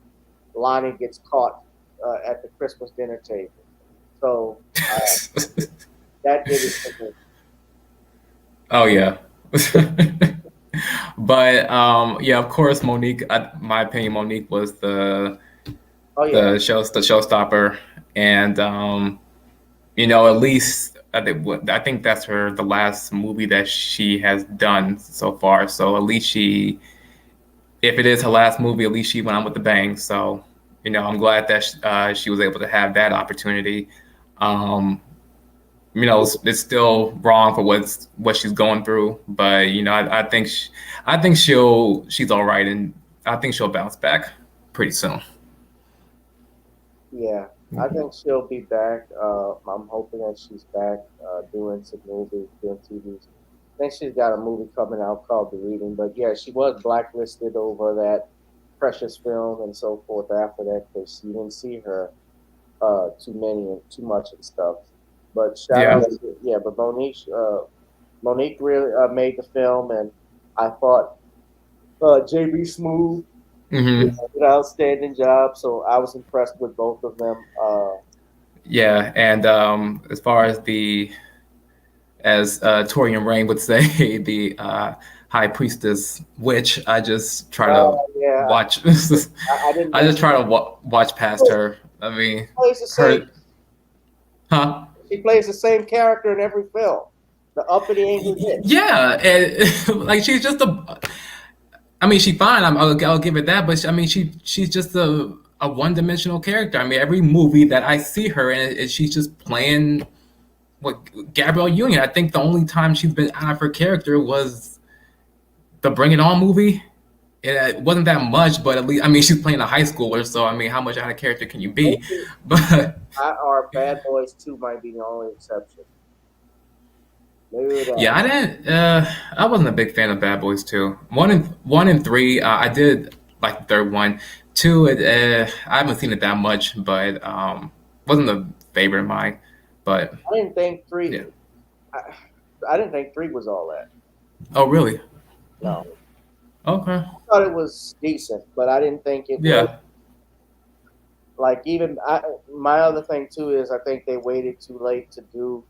Lonnie gets caught at the Christmas dinner table. So that did it for me. Oh yeah. But yeah, of course, Monique. My opinion, Monique was the showstopper, and at least I think that's the last movie that she has done so far. So at least if it is her last movie, at least she went on with the bang. So I'm glad that she was able to have that opportunity. It's still wrong for what she's going through, but I think she's all right, and I think she'll bounce back pretty soon. Yeah, I think she'll be back. I'm hoping that she's back doing some movies, doing TVs. I think she's got a movie coming out called The Reading, but yeah, she was blacklisted over that Precious film and so forth after that because you didn't see her too much and stuff. But shout out yeah, but Monique really made the film, and I thought JB Smoove did an outstanding job. So I was impressed with both of them. Yeah, and as far as Torian Rain would say, the High Priestess Witch, I just try to Yeah, watch. I didn't. I just try to watch past her. I mean, Plays the same. Huh? She plays the same character in every film. The uppity angry bitch. Yeah, and like she's just a. I mean, she's fine. I'll give it that, but I mean, she's just a one-dimensional character. I mean, every movie that I see her in, she's just playing Gabrielle Union. I think the only time she's been out of her character was the Bring It On movie. It wasn't that much, but at least I mean, she's playing a high schooler, so I mean, how much out of character can you be? But our Bad Boys 2 might be the only exception. Yeah, I didn't. I wasn't a big fan of Bad Boys 2. One and three, I did like the third one. Two, I haven't seen it that much, but wasn't a favorite of mine. But I didn't think three. Yeah. I didn't think three was all that. Oh, really? No. Okay. I thought it was decent, but I didn't think it. Yeah. Was, like my other thing too is I think they waited too late to do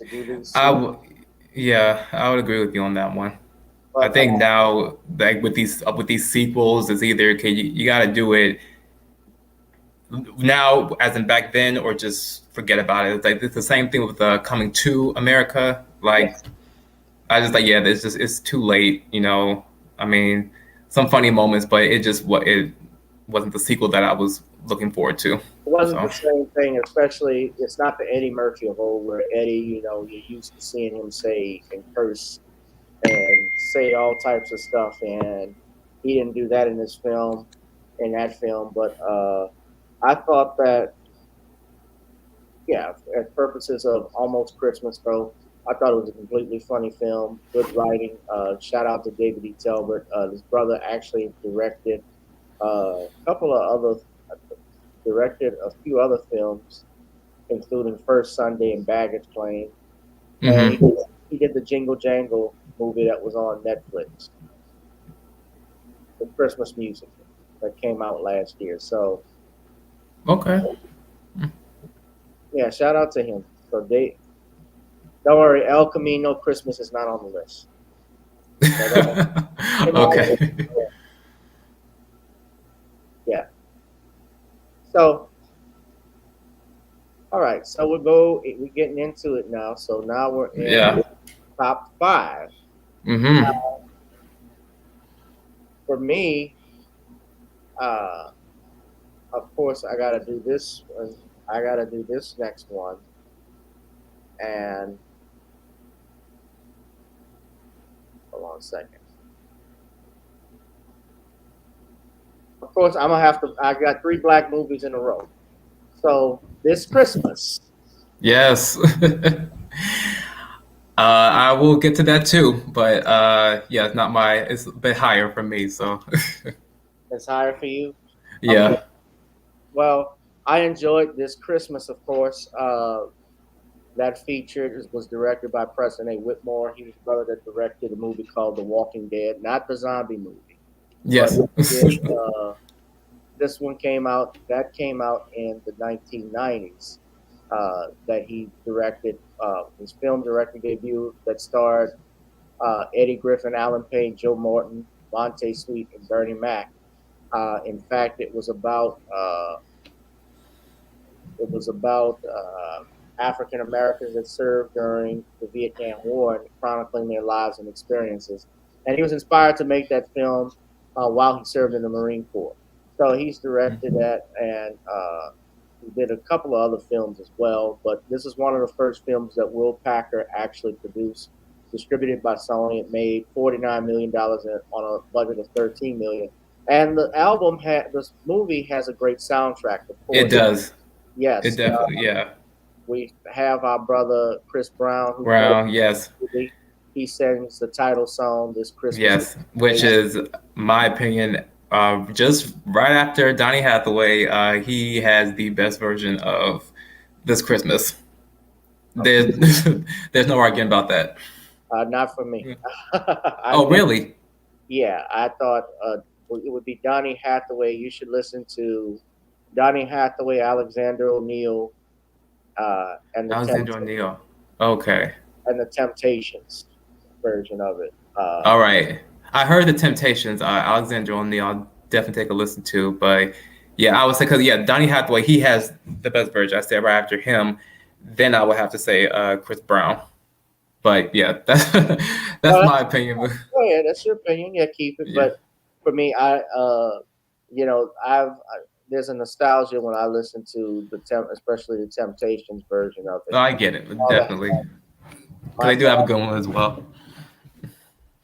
these. I would agree with you on that one. But I think now, like with these sequels, it's either okay, you got to do it now, as in back then, or just forget about it. It's like it's the same thing with Coming to America. Like, yes. I just like, yeah, it's too late. You know, I mean, some funny moments, but it wasn't the sequel that I was looking forward to. It wasn't the same thing, especially it's not the Eddie Murphy of old, where Eddie, you know, you're used to seeing him say and curse and say all types of stuff, and he didn't do that in that film. But I thought that, yeah, as purposes of Almost Christmas, though, I thought it was a completely funny film, good writing. Shout out to David E. Talbot. His brother actually directed a few other films, including First Sunday and Baggage Claim. And he did the Jingle Jangle movie that was on Netflix, the Christmas musical that came out last year. So, okay, yeah, shout out to him. So don't worry, El Camino Christmas is not on the list. Okay. Yeah. So, all right. So we're getting into it now. So now we're in top 5. For me, of course, I got to do this one. I got to do this next one. And hold on a second. Of course, I'm going to have to, I got 3 black movies in a row. So this Christmas. Yes. I will get to that too, but yeah, it's a bit higher for me, so. It's higher for you? Yeah. Okay. Well, I enjoyed This Christmas, of course. That featured was directed by Preston A. Whitmore. He was the brother that directed a movie called The Walking Dead, not the zombie movie. Yes. This one came out in the 1990s. That he directed, his film directing debut that starred Eddie Griffin, Alan Payne, Joe Morton, Monte Sweet, and Bernie Mac. In fact, it was about African Americans that served during the Vietnam War and chronicling their lives and experiences. And he was inspired to make that film while he served in the Marine Corps. So he's directed that, and he did a couple of other films as well. But this is one of the first films that Will Packer actually produced, distributed by Sony. It made $49 million on a budget of $13 million. And this movie has a great soundtrack. Of course. It does. Yes. It definitely, yeah. We have our brother Chris Brown. Yes. He sings the title song this Christmas. Yes, which is, my opinion, just right after Donny Hathaway, he has the best version of This Christmas. There's there's no arguing about that. Not for me. I Oh, think, really? yeah, I thought it would be Donny Hathaway. You should listen to Donny Hathaway, Alexander O'Neill, and Alexander O'Neill. Okay. the Temptations version of it. All right. I heard the Temptations. Alexander O'Neill. I'll definitely take a listen to. But yeah, I would say because Donny Hathaway, he has the best version. I say right after him, then I would have to say Chris Brown. But yeah, that's No, my opinion. oh yeah, that's your opinion. Yeah, keep it. Yeah. But for me, there's a nostalgia when I listen to especially the Temptations version of it. No, I get it, definitely. Because My they do have a good one as well.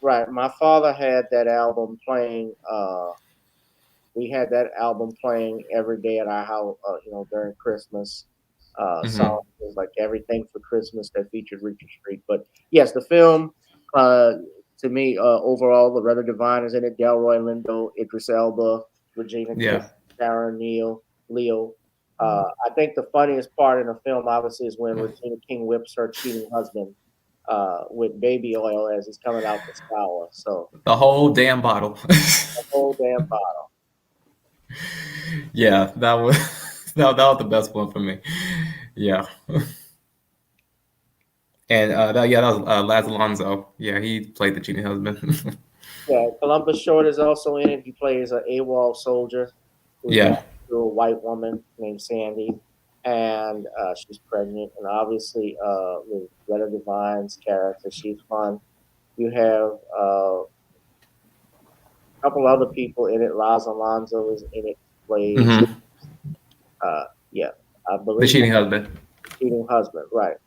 Right, my father had that album playing. We had that album playing every day at our house. During Christmas. Songs like Everything for Christmas that featured Richard Street. But yes, the film. To me, overall, Loretta Devine is in it. Delroy Lindo, Idris Elba, Regina King, Yeah. Sharon Neal, Leo. I think the funniest part in the film, obviously, is when Regina King whips her cheating husband with baby oil as he's coming out the shower. So The whole damn bottle. the whole damn bottle. Yeah, that was that was the best one for me. Yeah. And that was Laz Alonso. Yeah, he played the cheating husband. Yeah, Columbus Short is also in it. He plays an AWOL soldier who's Yeah. married to a white woman named Sandy, and she's pregnant. And obviously, with Greta Devine's character, she's fun. You have a couple other people in it. Laz Alonso is in it. Plays, yeah, I The believe cheating husband. cheating husband, right?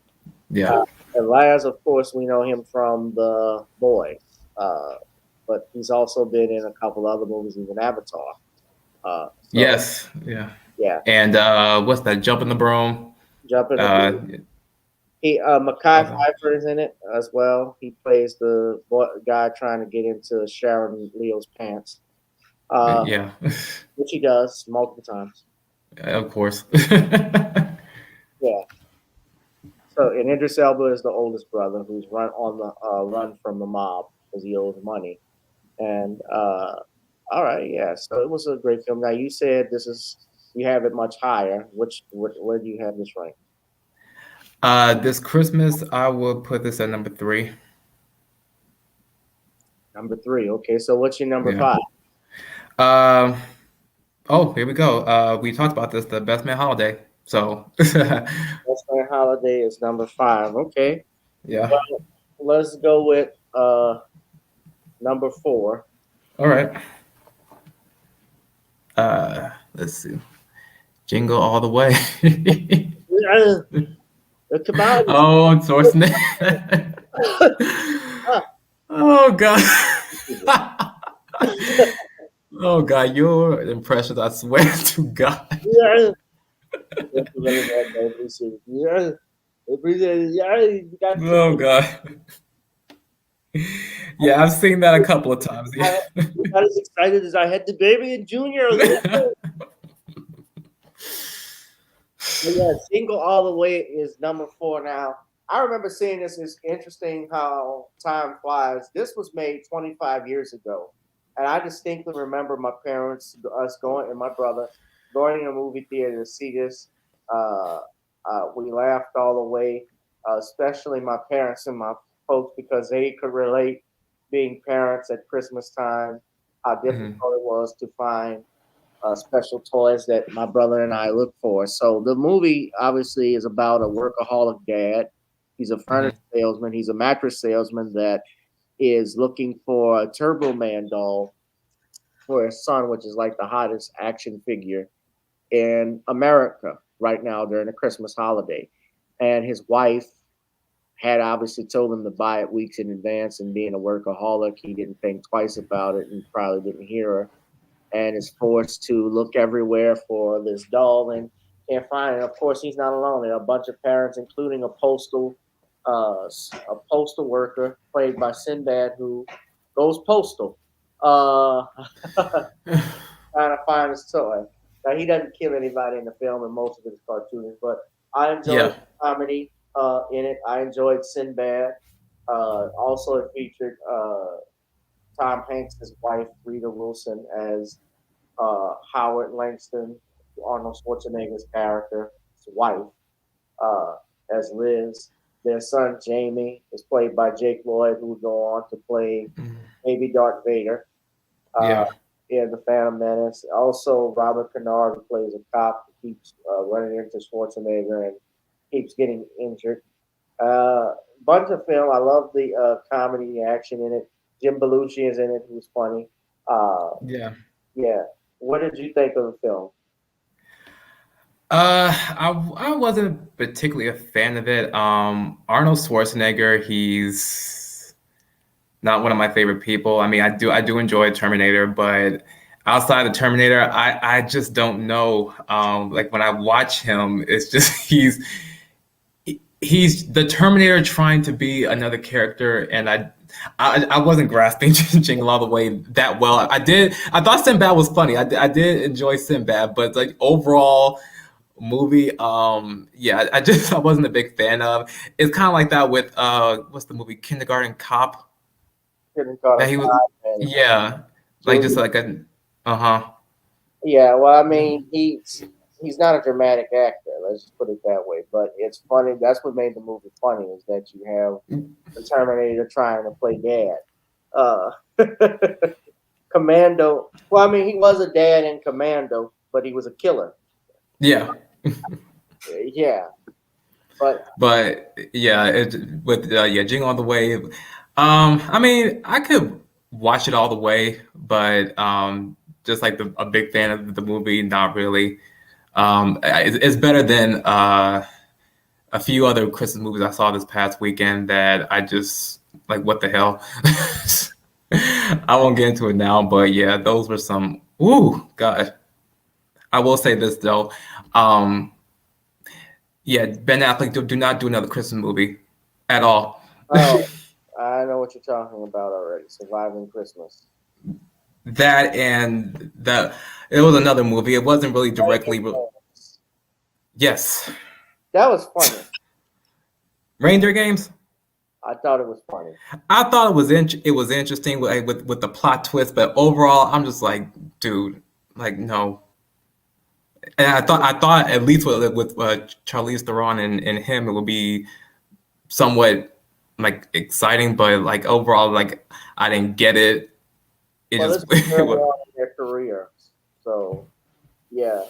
Yeah. And Laz, of course, we know him from The Boys, but he's also been in a couple other movies, even Avatar. Yes. Yeah. Yeah, And what's that? Jump in the Broom. jumping. Mackay Pfeiffer is in it as well. He plays the guy trying to get into Sharon Leo's pants, Yeah. which he does multiple times. Of course. Yeah. So, and Idris Elba is the oldest brother who's run from the mob because he owes money. And all right, yeah. So it was a great film. Now you said you have it much higher. Where do you have this ranked? This Christmas, I will put this at number 3. Number 3. Okay, so what's your number Yeah. 5? Here we go. We talked about this, the Best Man Holiday. So Best Man Holiday is number 5. Okay. yeah. Well, let's go with number 4. All right. Let's see. Jingle All the Way. Come on. Oh, endorsement. Oh God. Oh God, your impressions, I swear to God. Yeah. Oh God. Yeah, I've seen that a couple of times. Yeah. Not as excited as I had the baby in Junior. Yeah, Jingle All the Way is number 4 now. I remember seeing this. It's interesting how time flies. This was made 25 years ago. And I distinctly remember my parents, us going, and my brother going in a movie theater to see this. We laughed all the way, especially my parents and my folks, because they could relate being parents at Christmas time, how difficult it was to find special toys that my brother and I look for. So the movie obviously is about a workaholic dad. He's a furniture salesman. He's a mattress salesman that is looking for a Turbo Man doll for his son, which is like the hottest action figure in America right now during the Christmas holiday. And his wife had obviously told him to buy it weeks in advance, and being a workaholic, he didn't think twice about it and probably didn't hear her, and is forced to look everywhere for this doll and can't find it. Of course, he's not alone. There are a bunch of parents, including a postal worker played by Sinbad, who goes postal, trying to find his toy. Now, he doesn't kill anybody in the film, and most of it is cartoonish, but I enjoy the comedy. in it. I enjoyed Sinbad. Also, it featured Tom Hanks' wife, Rita Wilson, as Howard Langston, Arnold Schwarzenegger's character, his wife, uh, as Liz. Their son, Jamie, is played by Jake Lloyd, who would go on to play Baby Darth Vader. Yeah. In The Phantom Menace. Also, Robert Kennard, who plays a cop who keeps running into Schwarzenegger and keeps getting injured. Bunch of film. I love the comedy, the action in it. Jim Belushi is in it, who's funny. Yeah. Yeah. What did you think of the film? I wasn't particularly a fan of it. Arnold Schwarzenegger, he's not one of my favorite people. I mean, I do enjoy Terminator, but outside of Terminator, I just don't know. Like when I watch him, it's just he's the Terminator trying to be another character, and I wasn't grasping Jingle All the Way that well. I thought Sinbad was funny. I did enjoy Sinbad, but like overall movie, yeah, I wasn't a big fan of. It's kind of like that with what's the movie, Kindergarten Cop? Couldn't call That it he was, five, and yeah, like just like a, uh-huh. yeah, well, I mean, he's not a dramatic actor. Let's just put it that way. But it's funny. That's what made the movie funny is that you have the Terminator trying to play dad. Uh, Commando. Well, I mean, he was a dad in Commando, but he was a killer. Yeah. Yeah, But yeah, with yeah, Jingle All the Way. I mean, I could watch it all the way, but just like a big fan of the movie, not really. It's better than a few other Christmas movies I saw this past weekend that I just like. What the hell? I won't get into it now, but yeah, those were some. Ooh, God. I will say this though. Um, yeah, Ben Affleck, do not do another Christmas movie at all. oh, I know what you're talking about already. Surviving Christmas. That and that it was another movie. It wasn't really directly. Yes, That was funny. Reindeer Games. I thought it was funny. I thought it was interesting with the plot twist, but overall, I'm just like, dude, like no. And I thought at least with Charlize Theron and him, it would be somewhat like exciting, but like overall, like I didn't get it. It Well, just this was early on in their career, so yeah.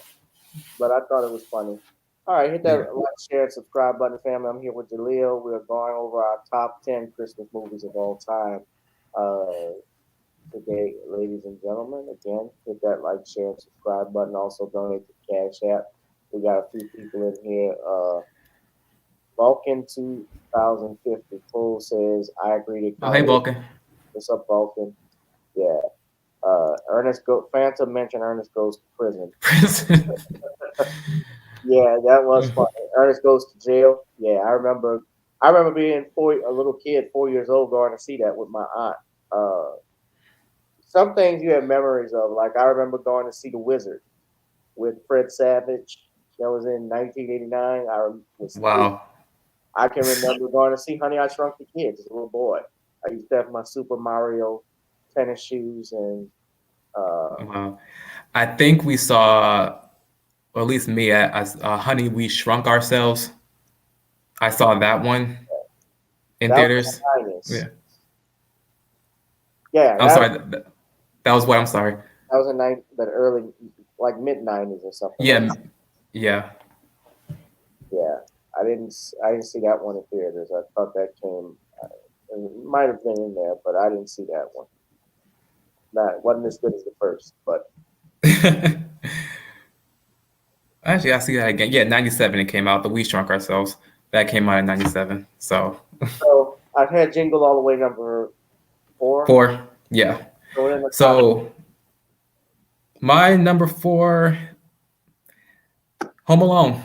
But I thought it was funny. All right, hit that like, share, and subscribe button, family. I'm here with Jalil. We're going over our top 10 Christmas movies of all time. Today, ladies and gentlemen, again, hit that like, share, and subscribe button. Also, donate to Cash App. We got a few people in here. Vulcan 2050 Full says, I agree to. Oh, hey, Vulcan. What's up, Vulcan? Yeah. Phantom mentioned Ernest Goes to Prison. Yeah, that was funny. Ernest Goes to Jail. Yeah, I remember being a little kid, 4 years old, going to see that with my aunt. Some things you have memories of. Like I remember going to see The Wizard with Fred Savage. That was in 1989. Wow. I can remember going to see Honey, I Shrunk the Kids as a little boy. I used to have my Super Mario tennis shoes and. I think we saw, or at least me, as Honey, We Shrunk Ourselves. I saw that one in theaters. Yeah. Yeah. I'm sorry. That was what? I'm sorry. That was that early, like mid-90s or something. Yeah. Like Yeah. Yeah. I didn't see that one in theaters. I thought that came. It might have been in there, but I didn't see that one. It wasn't as good as the first, but. Actually, I see that again. Yeah, 97 it came out. The We Shrunk Ourselves. That came out in 97. So I've had Jingle All the Way number 4. 4, yeah. So my number 4, Home Alone.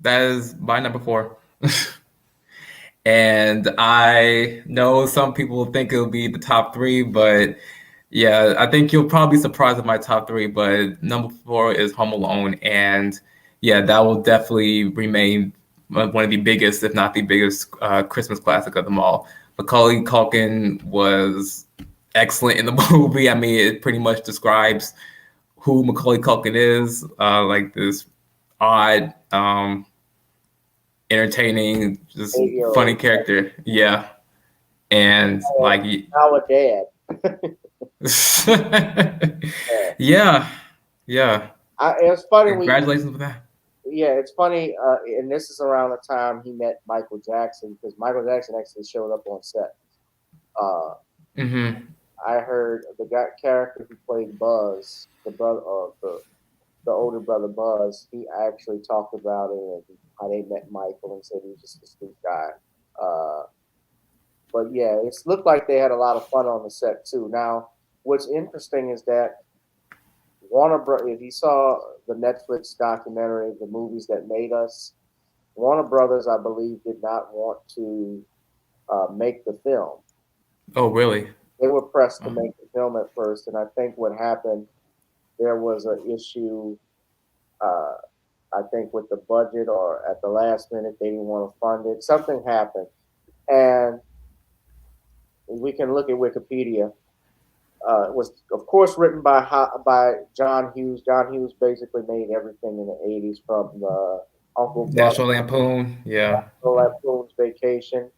That is my number 4. And I know some people will think it'll be the top 3, but yeah, I think you'll probably be surprised with my top 3. But number 4 is Home Alone, and yeah, that will definitely remain one of the biggest, if not the biggest, Christmas classic of them all. Macaulay Culkin was excellent in the movie. I mean, it pretty much describes who Macaulay Culkin is, like this odd, entertaining, just funny character. Yeah. And like, Now a dad. yeah. It's funny. Congratulations for that. It's funny, and this is around the time he met Michael Jackson, because Michael Jackson actually showed up on set. I heard the guy character who played Buzz, the brother of the older brother Buzz, he actually talked about it and how they met Michael and said he was just a sweet guy. But yeah, it looked like they had a lot of fun on the set too. Now, what's interesting is that Warner Bros. If you saw the Netflix documentary, The Movies That Made Us, Warner Brothers, I believe, did not want to make the film. Oh, really? They were pressed to make the film at first, and I think what happened, there was an issue, I think, with the budget, or at the last minute they didn't want to fund it. Something happened, and we can look at Wikipedia. It was, of course, written by John Hughes. John Hughes basically made everything in the 80s, from the Uncle National Lampoon, yeah. National Lampoon's Vacation.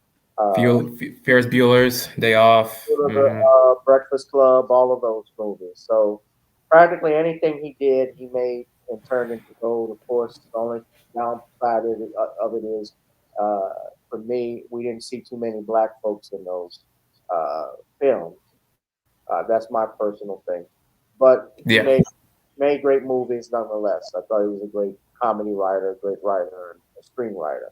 Ferris Bueller's Day Off. Breakfast Club, all of those movies. So practically anything he did, he made and turned into gold. Of course, the only downside of it is, for me, we didn't see too many black folks in those films. That's my personal thing. But he made great movies nonetheless. I thought he was a great comedy writer, a great writer, and a screenwriter.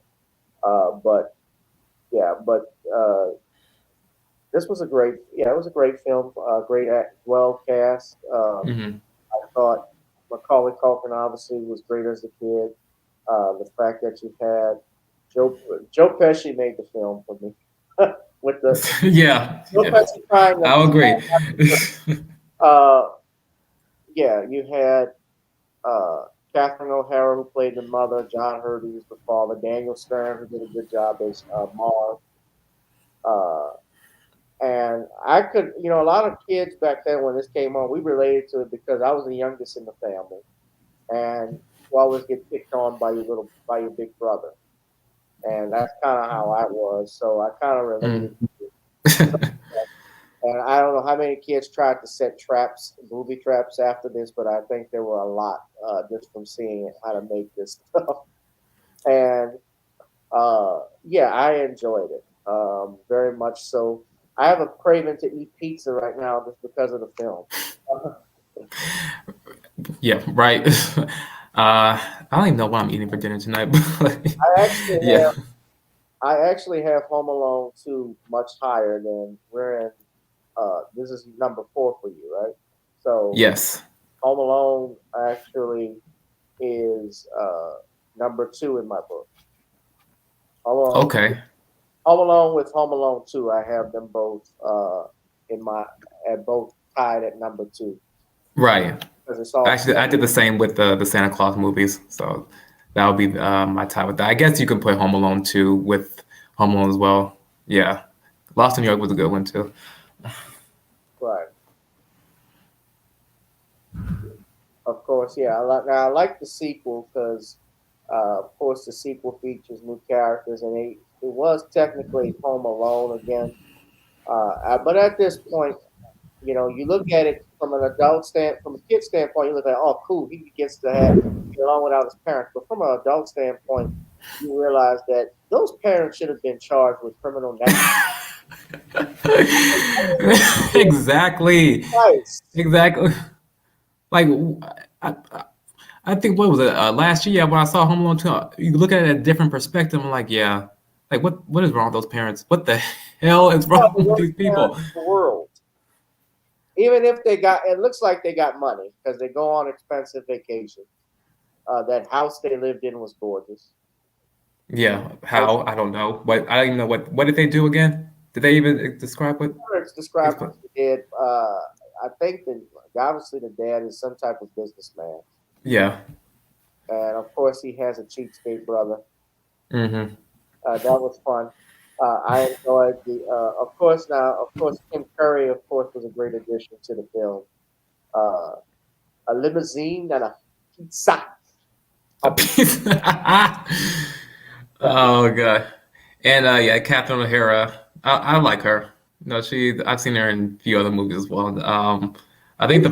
This was a great, it was a great film, great well cast. I thought Macaulay Culkin obviously was great as a kid. The fact that you had Joe Pesci made the film for me. With the Pesci crying. I'll agree. You had Catherine O'Hara, who played the mother, John Hurt, who was the father, Daniel Stern, who did a good job as Marv. And I could, a lot of kids back then when this came on, we related to it because I was the youngest in the family, and you always get picked on by your big brother, and that's kind of how I was. So I kind of related to it. And I don't know how many kids tried to set booby traps after this, but I think there were a lot just from seeing how to make this stuff. And I enjoyed it very much so. I have a craving to eat pizza right now just because of the film. Yeah, right. I don't even know what I'm eating for dinner tonight. I actually have Home Alone 2 much higher than we're in. This is number 4 for you, right? So yes, Home Alone actually is number 2 in my book. Okay. Home Alone with Home Alone 2, I have them both both tied at number 2. Right. Actually, I did the same with the Santa Claus movies, so that would be my tie with that. I guess you can put Home Alone 2 with Home Alone as well. Yeah, Lost in New York was a good one too. Right. Of course, yeah. I like the sequel because, of course, the sequel features new characters, and it was technically Home Alone again. But at this point, you look at it from a kid standpoint, you look at, oh, cool, he gets to get along without his parents. But from an adult standpoint, you realize that those parents should have been charged with criminal negligence. Exactly. Nice. Exactly. Like, I think, what was it, last year when I saw Home Alone 2, you look at it at a different perspective. I'm like, yeah, like what is wrong with those parents? What the hell is wrong with these people? The world. Even if it looks like they got money because they go on expensive vacations. That house they lived in was gorgeous. Yeah, how? I don't know. But I don't even know what did they do again? Did they even describe what? It's described what they did. I think that obviously the dad is some type of businessman. Yeah. And of course he has a cheapskate brother. Mm-hmm. That was fun. I enjoyed of course, Kim Curry, of course, was a great addition to the film. Uh, a limousine and a pizza. A piece. Oh god. And yeah, Catherine O'Hara. I like her. No, I've seen her in a few other movies as well. I think the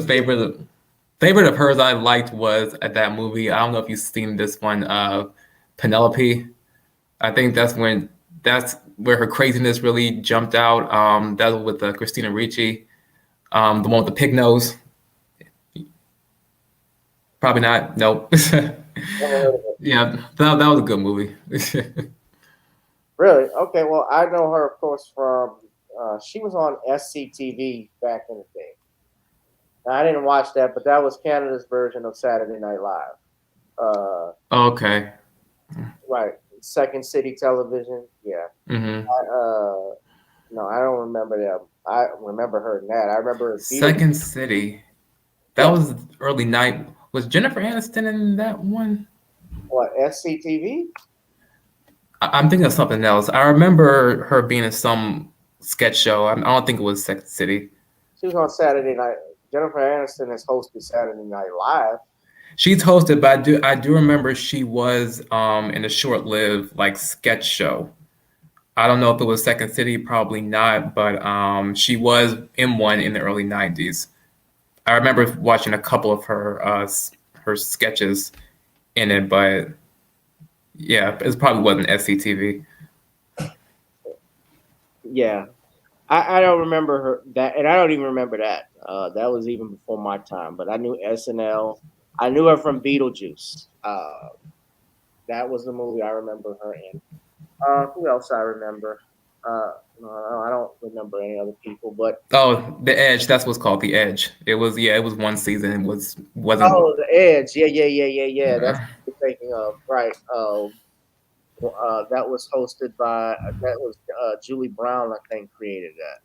favorite of hers I liked was at that movie. I don't know if you've seen this one, Penelope. I think that's where her craziness really jumped out. That was with Christina Ricci, the one with the pig nose. Probably not. Nope. Yeah, that was a good movie. Really? Okay. Well, I know her, of course, from she was on SCTV back in the day. Now, I didn't watch that, but that was Canada's version of Saturday Night Live. Okay. Right. Second City Television. Yeah. Hmm. No, I don't remember them. I remember her in that. I remember Beatles. Second City. That Yeah. was early night. Was Jennifer Aniston in that one? What, SCTV? I'm thinking of something else. I remember her being in some sketch show. I don't think it was Second City. She was on Saturday Night. Jennifer Aniston has hosted Saturday Night Live. She's hosted, but I do remember she was in a short-lived like sketch show. I don't know if it was Second City, probably not, but she was in one in the early '90s. I remember watching a couple of her sketches in it, but yeah, it probably wasn't SCTV. Yeah. I don't remember her that, and I don't even remember that. That was even before my time. But I knew SNL. I knew her from Beetlejuice. That was the movie I remember her in. Who else I remember? No, I don't remember any other people. But Oh, The Edge. That's what's called The Edge. It was It was one season. It wasn't. oh, The Edge. Yeah. That's what you're thinking of, right? That was hosted by that was Julie Brown. I think created that.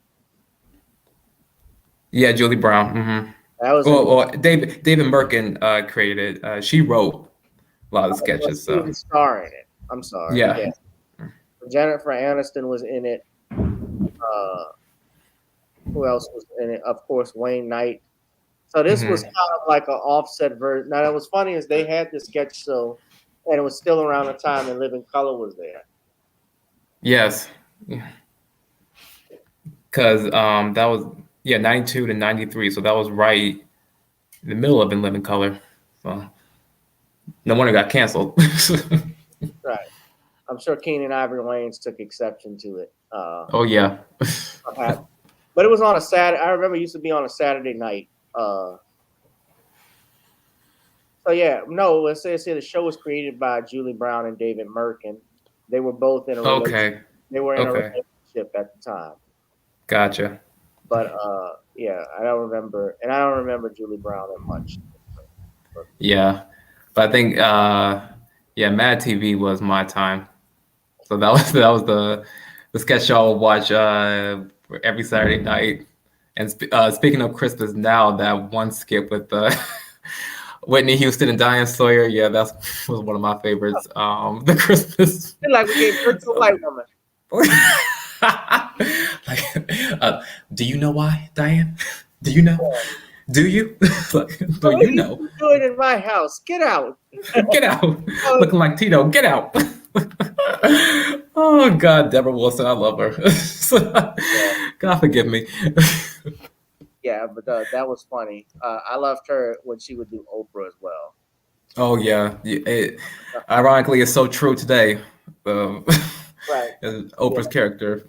Yeah, Julie Brown. Hmm. That was in. Or David Merkin created it. She wrote a lot of the Well, sketches. she was So a star in it. I'm sorry. yeah. Yeah, Jennifer Aniston was in it. Uh, who else was in it? Of course, Wayne Knight. So this was Hmm. kind of like an offset version. Now, that was funny is they had the sketch show, and it was still around the time and Living Color was there. Yes. Because that was 92 to 93. So that was right in the middle of In Living Color. So no wonder it got canceled. Right. I'm sure Keenan Ivory Wayans took exception to it. Oh yeah. Perhaps. But it was on a Saturday. I remember it used to be on a Saturday night. So yeah, no, let's say the show was created by Julie Brown and David Merkin. They were both in a relationship. Okay. They were in a Okay. relationship at the time. Gotcha. But yeah, I don't remember Julie Brown that much. Yeah. But I think Mad TV was my time. So that was the sketch show I would watch every Saturday night. And speaking of Christmas now, that one skit with Whitney Houston and Diane Sawyer, yeah, that was one of my favorites. The Christmas. I feel like we gave birth to a white woman. Like, do you know why, Diane? Do you know? Do you? Like, do you know? Do it in my house. Get out. Get out. Looking like Tito. Get out. Oh God, Deborah Wilson, I love her. God forgive me. Yeah, but that was funny. I loved her when she would do Oprah as well. Oh yeah, ironically, it's so true today. Right. Oprah's character.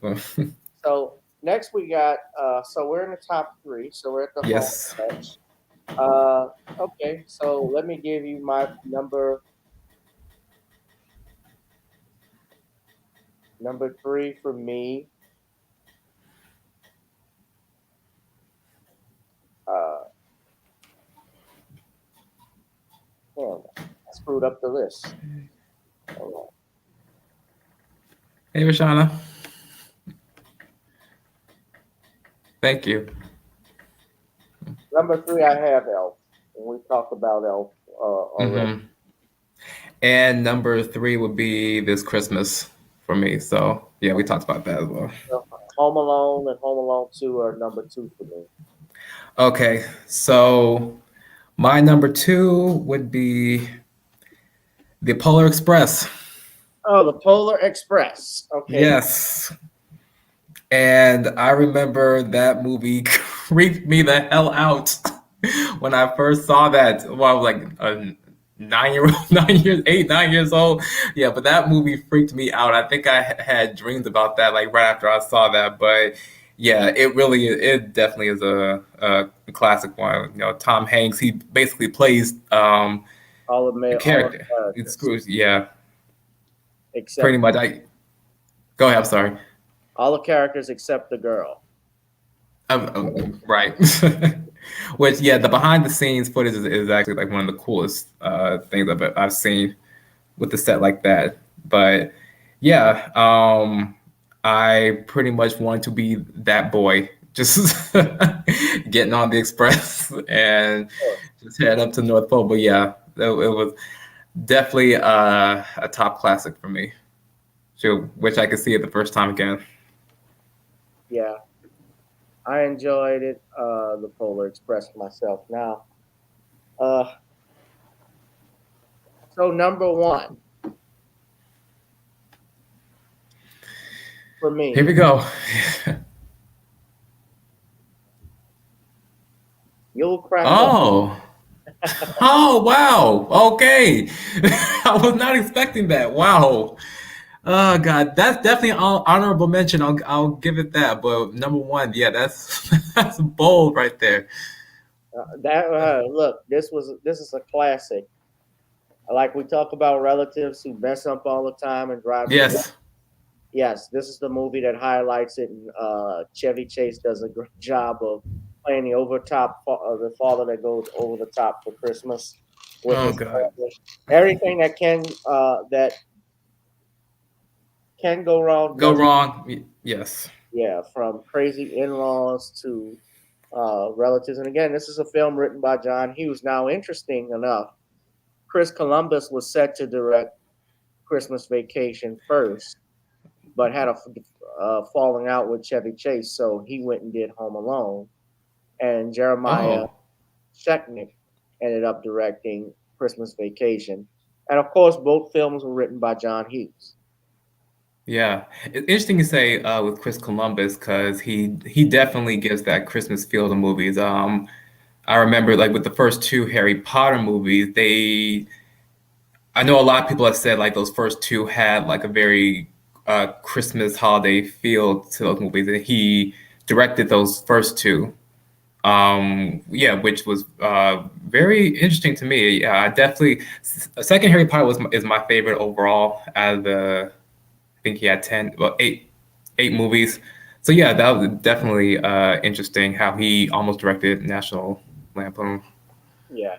So next we got. So we're in the top three. So we're at the Yes. home stretch. Okay. So let me give you my number three for me. Damn, I screwed up the list. Hold on. Hey, Rashana. Thank you. Number three, I have Elf. And we talked about Elf already. Mm-hmm. And number 3 would be This Christmas for me. So yeah, we talked about that as well. So, Home Alone and Home Alone 2 are number 2 for me. Okay, so my number 2 would be The Polar Express. Oh, the Polar Express. Okay. Yes. And I remember that movie creeped me the hell out when I first saw that. Well, I was like a 9-year-old, 9 years old. Yeah, but that movie freaked me out. I think I had dreams about that like right after I saw that. But yeah, it definitely is a classic one. You know, Tom Hanks, he basically plays All of a all character. of It's characters, yeah, except pretty much. Go ahead. I'm sorry. all the characters except the girl. Right. Which, yeah, the behind the scenes footage is actually like one of the coolest things I've seen with the set like that. But yeah, I pretty much wanted to be that boy, just getting on the express and just head up to North Pole. But yeah, it was definitely a top classic for me. So, which I could see it the first time again. Yeah, I enjoyed it. The Polar Express myself. Now, so number 1 for me. Here we go. You'll crack up. Oh. Oh, wow. Okay. I was not expecting that. Wow. Oh God, that's definitely an honorable mention. I'll give it that. But number 1, yeah, that's that's bold right there. Look, this is a classic. Like we talk about relatives who mess up all the time and drive. Yes. Yes, this is the movie that highlights it, and Chevy Chase does a great job of playing the father that goes over the top for Christmas with Oh his God. family. Everything that can go wrong. Go wrong. Yes. Yeah, from crazy in-laws to relatives. And again, this is a film written by John Hughes. Now, interesting enough, Chris Columbus was set to direct Christmas Vacation first, but had a falling out with Chevy Chase, so he went and did Home Alone. And Jeremiah Sheknick ended up directing Christmas Vacation. And of course, both films were written by John Hughes. Yeah, it's interesting you say with Chris Columbus because he definitely gives that Christmas feel to movies. I remember like with the first 2 Harry Potter movies, I know a lot of people have said like those first 2 had like a very Christmas holiday feel to those movies, and he directed those first 2. Yeah, which was very interesting to me. Yeah, I definitely second Harry Potter is my favorite overall out of the. I think he had 8 movies. So yeah, that was definitely interesting how he almost directed National Lampoon. Yeah.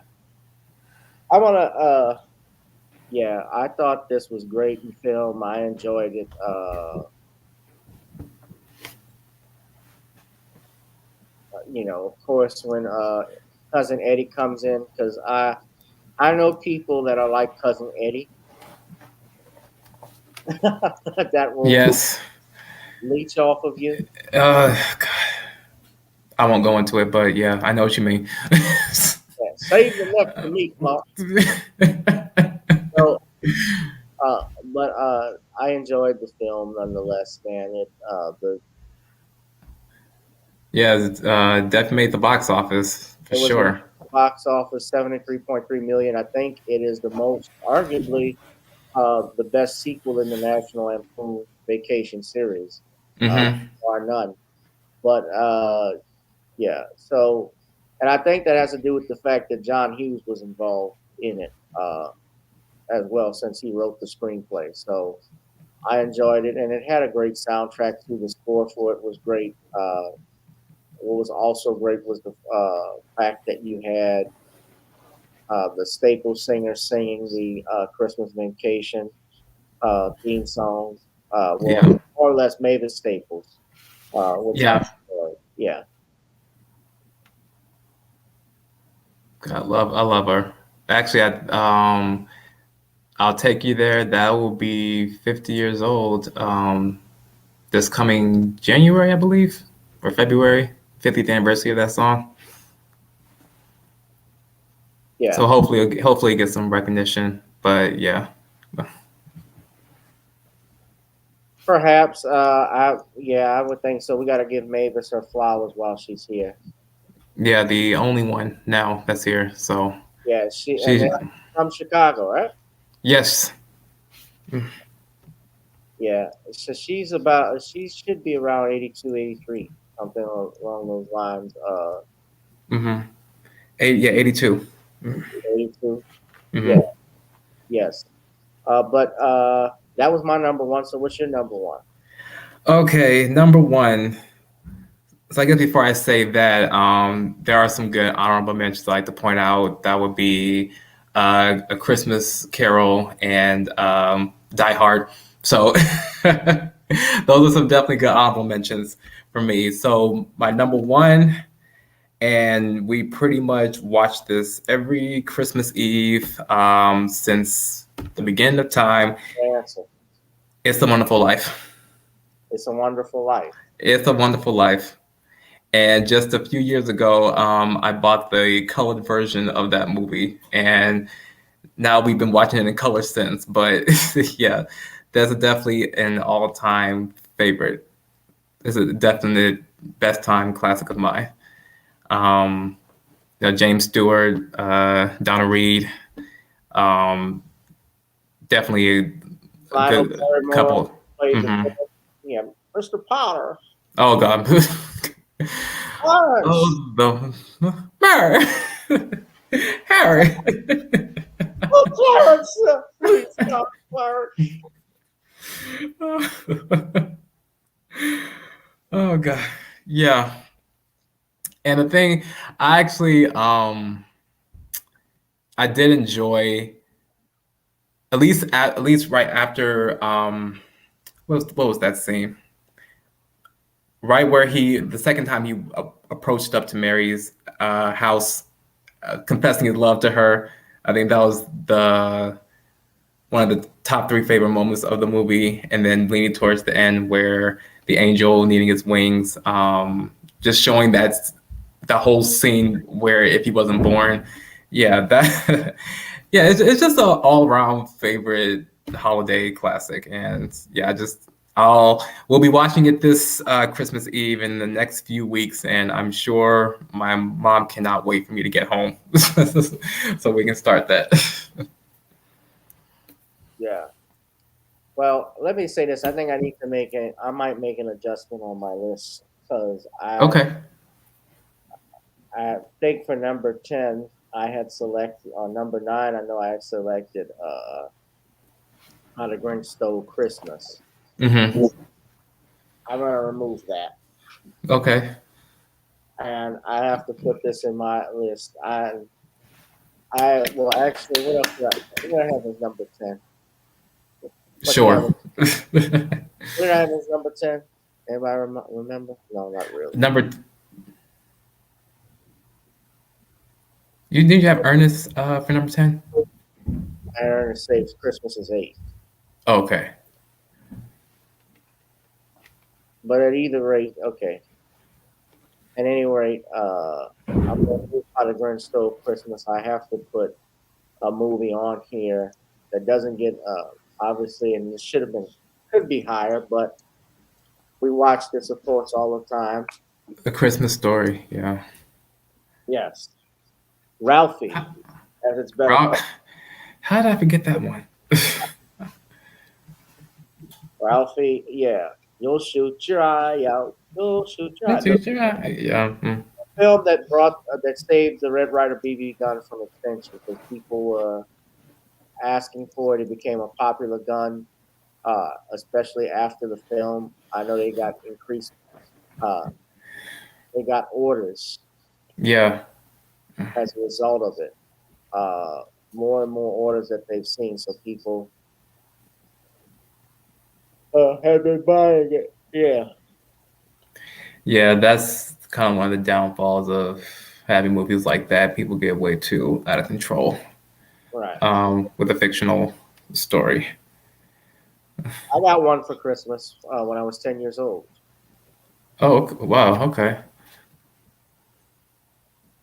I thought this was great in film. I enjoyed it. Of course, when Cousin Eddie comes in, because I know people that are like Cousin Eddie. That will Yes. leech off of you. God. I won't go into it, but yeah, I know what you mean. Yeah, save the next for me, Mark. So, but I enjoyed the film nonetheless, man. Yeah, definitely made the box office for It was sure. box office 73.3 million. I think it is the most, arguably, the best sequel in the National Lampoon Vacation series, bar none. But yeah, so, and I think that has to do with the fact that John Hughes was involved in it as well, since he wrote the screenplay. So I enjoyed it, and it had a great soundtrack too. The score for it was great. What was also great was the fact that you had the Staples singers singing the Christmas Vacation theme songs. Yeah. More or less Mavis Staples, which Yeah. I enjoyed. Yeah. I love her. Actually, I'll Take You There. That will be 50 years old this coming January, I believe, or February, 50th anniversary of that song. Yeah. So hopefully it gets some recognition. But yeah. Perhaps. I would think so. We got to give Mavis her flowers while she's here. Yeah, the only one now that's here. So Yeah, she's she from Chicago, right? yes. Yeah. So she should be around 82, 83, something along those lines. Mm-hmm. 82. 82. Mm-hmm. Yeah. Yes. But that was my number one. So what's your number one? Okay, number one. So I guess before I say that, there are some good honorable mentions I'd like to point out. That would be A Christmas Carol and Die Hard. So those are some definitely good honorable mentions for me. So my number one, and we pretty much watch this every Christmas Eve since the beginning of time. Answer. It's a Wonderful Life. It's a Wonderful Life. It's a Wonderful Life. And just a few years ago, I bought the colored version of that movie, and now we've been watching it in color since. But yeah, that's definitely an all-time favorite. It's a definite best time classic of mine. James Stewart, Donna Reed, definitely a good couple. Yeah, Mr. Potter. Oh God. Oh, Harry. Harry. Oh, Clarence. Please, God, Clarence. Oh God. Yeah. And the thing, I actually I did enjoy at least right after what was that scene? Right where the second time he approached up to Mary's house, confessing his love to her. I think that was one of the top 3 favorite moments of the movie. And then leaning towards the end where the angel needing his wings, just showing that whole scene where if he wasn't born, yeah, it's just an all-around favorite holiday classic. And yeah, we'll be watching it this Christmas Eve in the next few weeks, and I'm sure my mom cannot wait for me to get home so we can start that. Yeah. Well, let me say this. I think I might make an adjustment on my list because Okay. I think for number 10, I had selected, on number 9, I know I had selected How the Grinch Stole Christmas. Mm-hmm. I'm going to remove that. Okay. And I have to put this in my list. Well, actually, what else what did I have as number 10? Sure. What did I have as number 10? Anybody remember? No, not really. Did you have Ernest for number 10? Ernest Saves Christmas is 8. Okay. But at either rate, okay. At any rate, I'm going to do How the Grinch Stole Christmas. I have to put a movie on here that doesn't get, obviously, and it could be higher, but we watch this, of course, all the time. A Christmas Story, yeah. Yes. Ralphie, as it's better. How did I forget that one? Ralphie, yeah. You'll shoot your eye out. You'll shoot your eye. Yeah. A film that saved the Red Ryder BB gun from extinction because people were asking for it. It became a popular gun, especially after the film. I know they got increased. They got orders. Yeah. As a result of it, more and more orders that they've seen. So people have been buying it. Yeah. Yeah, that's kind of one of the downfalls of having movies like that. People get way too out of control. Right. With a fictional story. I got one for Christmas when I was 10 years old. Oh, wow. Okay.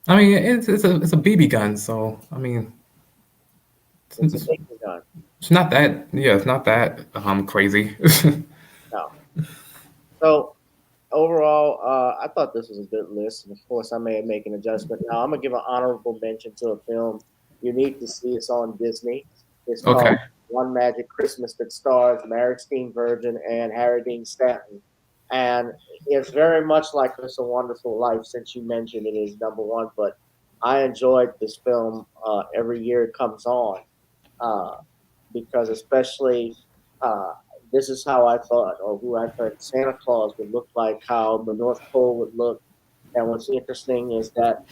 I mean, it's a BB gun, so I mean, It's a it's, big gun. it's not that. Yeah, it's not that crazy. No. So overall, I thought this was a good list, and of course, I may make an adjustment. Now, I'm gonna give an honorable mention to a film you need to see. It's on Disney. It's called Okay. One Magic Christmas that stars Mary Steen Virgin and Harry Dean Stanton, and it's very much like It's a Wonderful Life. Since you mentioned it is number one, but I enjoyed this film every year it comes on uh, because especially uh, this is how I thought, or who I thought Santa Claus would look like, how the North Pole would look. And what's interesting is that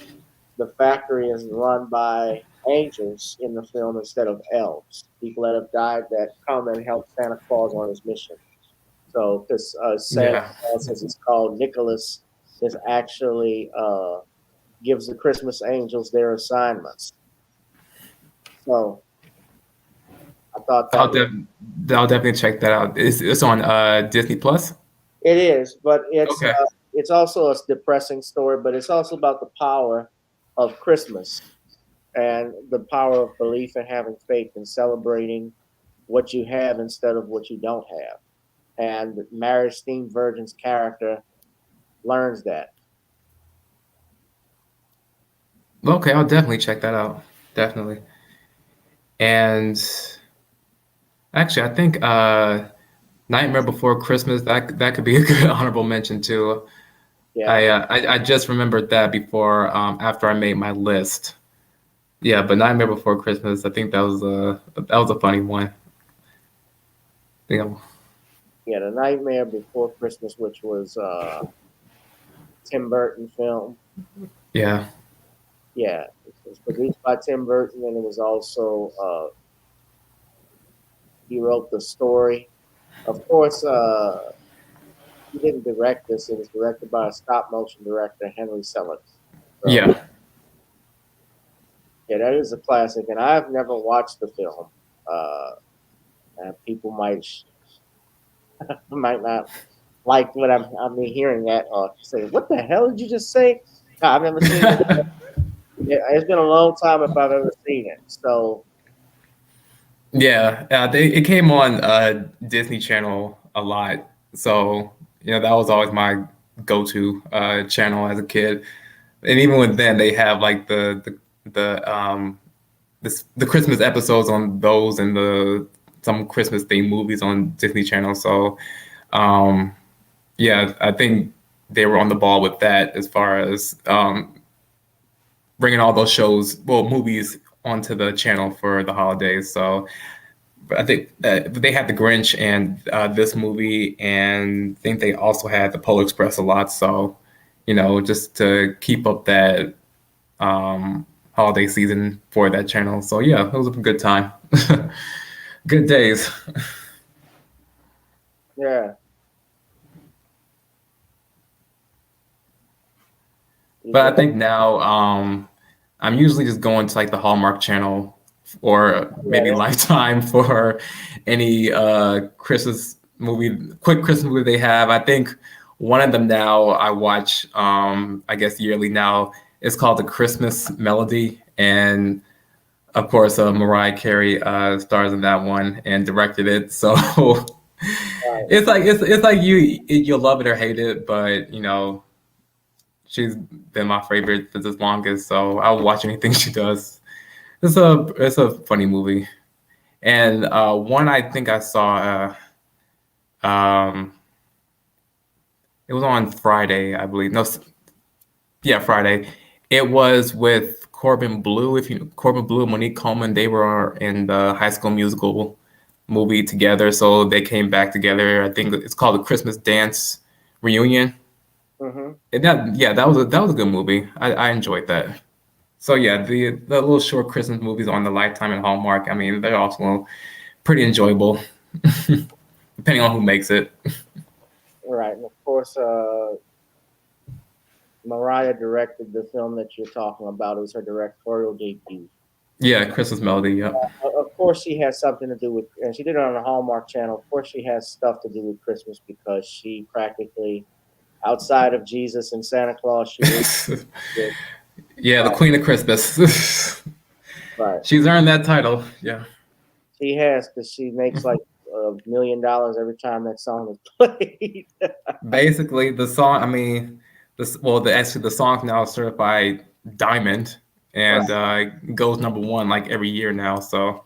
the factory is run by angels in the film instead of elves, people that have died that come and help Santa Claus on his mission. So, because Santa Yeah. Claus, as it's called, Nicholas, is actually gives the Christmas angels their assignments. So, I thought I'll that was. def- I'll definitely check that out. It's on Disney Plus. It is, but Okay. it's also a depressing story, but it's also about the power of Christmas and the power of belief and having faith and celebrating what you have instead of what you don't have. And Mary Steen Virgin's character learns that. Okay, I'll definitely check that out. Definitely. And actually, I think Nightmare Before Christmas, that could be a good honorable mention too. Yeah, I just remembered that before after I made my list. Yeah, but Nightmare Before Christmas, I think that was a funny one. Yeah. yeah, The Nightmare Before Christmas, which was Tim Burton film. Yeah. Yeah, it was produced by Tim Burton, and it was also he wrote the story. Of course, he didn't direct this. It was directed by a stop motion director, Henry Selick. So Yeah. yeah, that is a classic, and I've never watched the film. Uh, and people might not like what I'm hearing that or say, "What the hell did you just say?" No, I've never seen it. It's been a long time if I've ever seen it. So Yeah, it came on Disney Channel a lot, so that was always my go-to channel as a kid. And even with then, they have like the Christmas episodes on those and the some Christmas themed movies on Disney Channel. So um, yeah, I think they were on the ball with that as far as bringing all those shows, well, movies onto the channel for the holidays. So but I think they had the Grinch and this movie, and I think they also had the Polar Express a lot. So, just to keep up that holiday season for that channel. So yeah, it was a good time, good days. yeah, But I think now I'm usually just going to like the Hallmark Channel or maybe yeah, Lifetime for any quick Christmas movie they have. I think one of them now I watch, I guess yearly now. It's called The Christmas Melody, and of course Mariah Carey stars in that one and directed it. So right. it's like you'll love it or hate it, but she's been my favorite for the longest, so I'll watch anything she does. It's a funny movie, and one I think I saw. Um, it was on Friday, I believe. No, yeah, Friday. It was with Corbin Blue. If you Corbin Blue and Monique Coleman, they were in the High School Musical movie together, so they came back together. I think it's called the Christmas Dance Reunion. Hmm. And yeah, that was a good movie. I enjoyed that. So yeah, the little short Christmas movies on the Lifetime and Hallmark. I mean, they're also pretty enjoyable, depending on who makes it. Right. And of course, Mariah directed the film that you're talking about. It was her directorial debut. Yeah, Christmas melody. Yep. Of course, she has something to do with, and she did it on the Hallmark Channel. Of course, she has stuff to do with Christmas because she practically, outside of Jesus and Santa Claus, she is good. Yeah, the Queen of Christmas. Right. She's earned that title. Yeah. She has, because she makes like $1 million every time that song is played. Basically, the song. I mean, the song's now certified diamond and goes #1 like every year now. So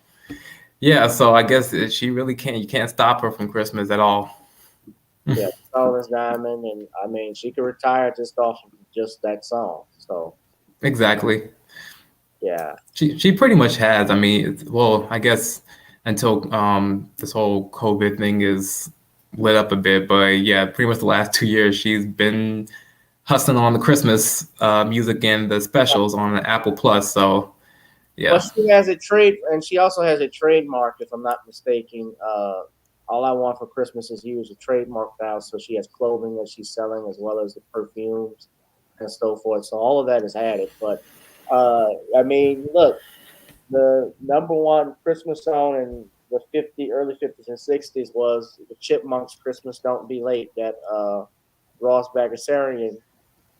yeah, so I guess she really can't. You can't stop her from Christmas at all. Yeah, the song is diamond, and I mean, she could retire just off of just that song. So Exactly. yeah, She pretty much has. I mean, I guess until this whole COVID thing is lit up a bit, but yeah, pretty much the last 2 years she's been hustling on the Christmas music and the specials on Apple Plus. So well, yeah. she has a trade, and she also has a trademark, if I'm not mistaken. All I Want for Christmas Is You is a trademark now, so she has clothing that she's selling as well as the perfumes and so forth. So all of that is added. But I mean, look, the #1 Christmas song in the early 50s and 60s was the Chipmunks' "Christmas Don't Be Late" that Ross Bagdasarian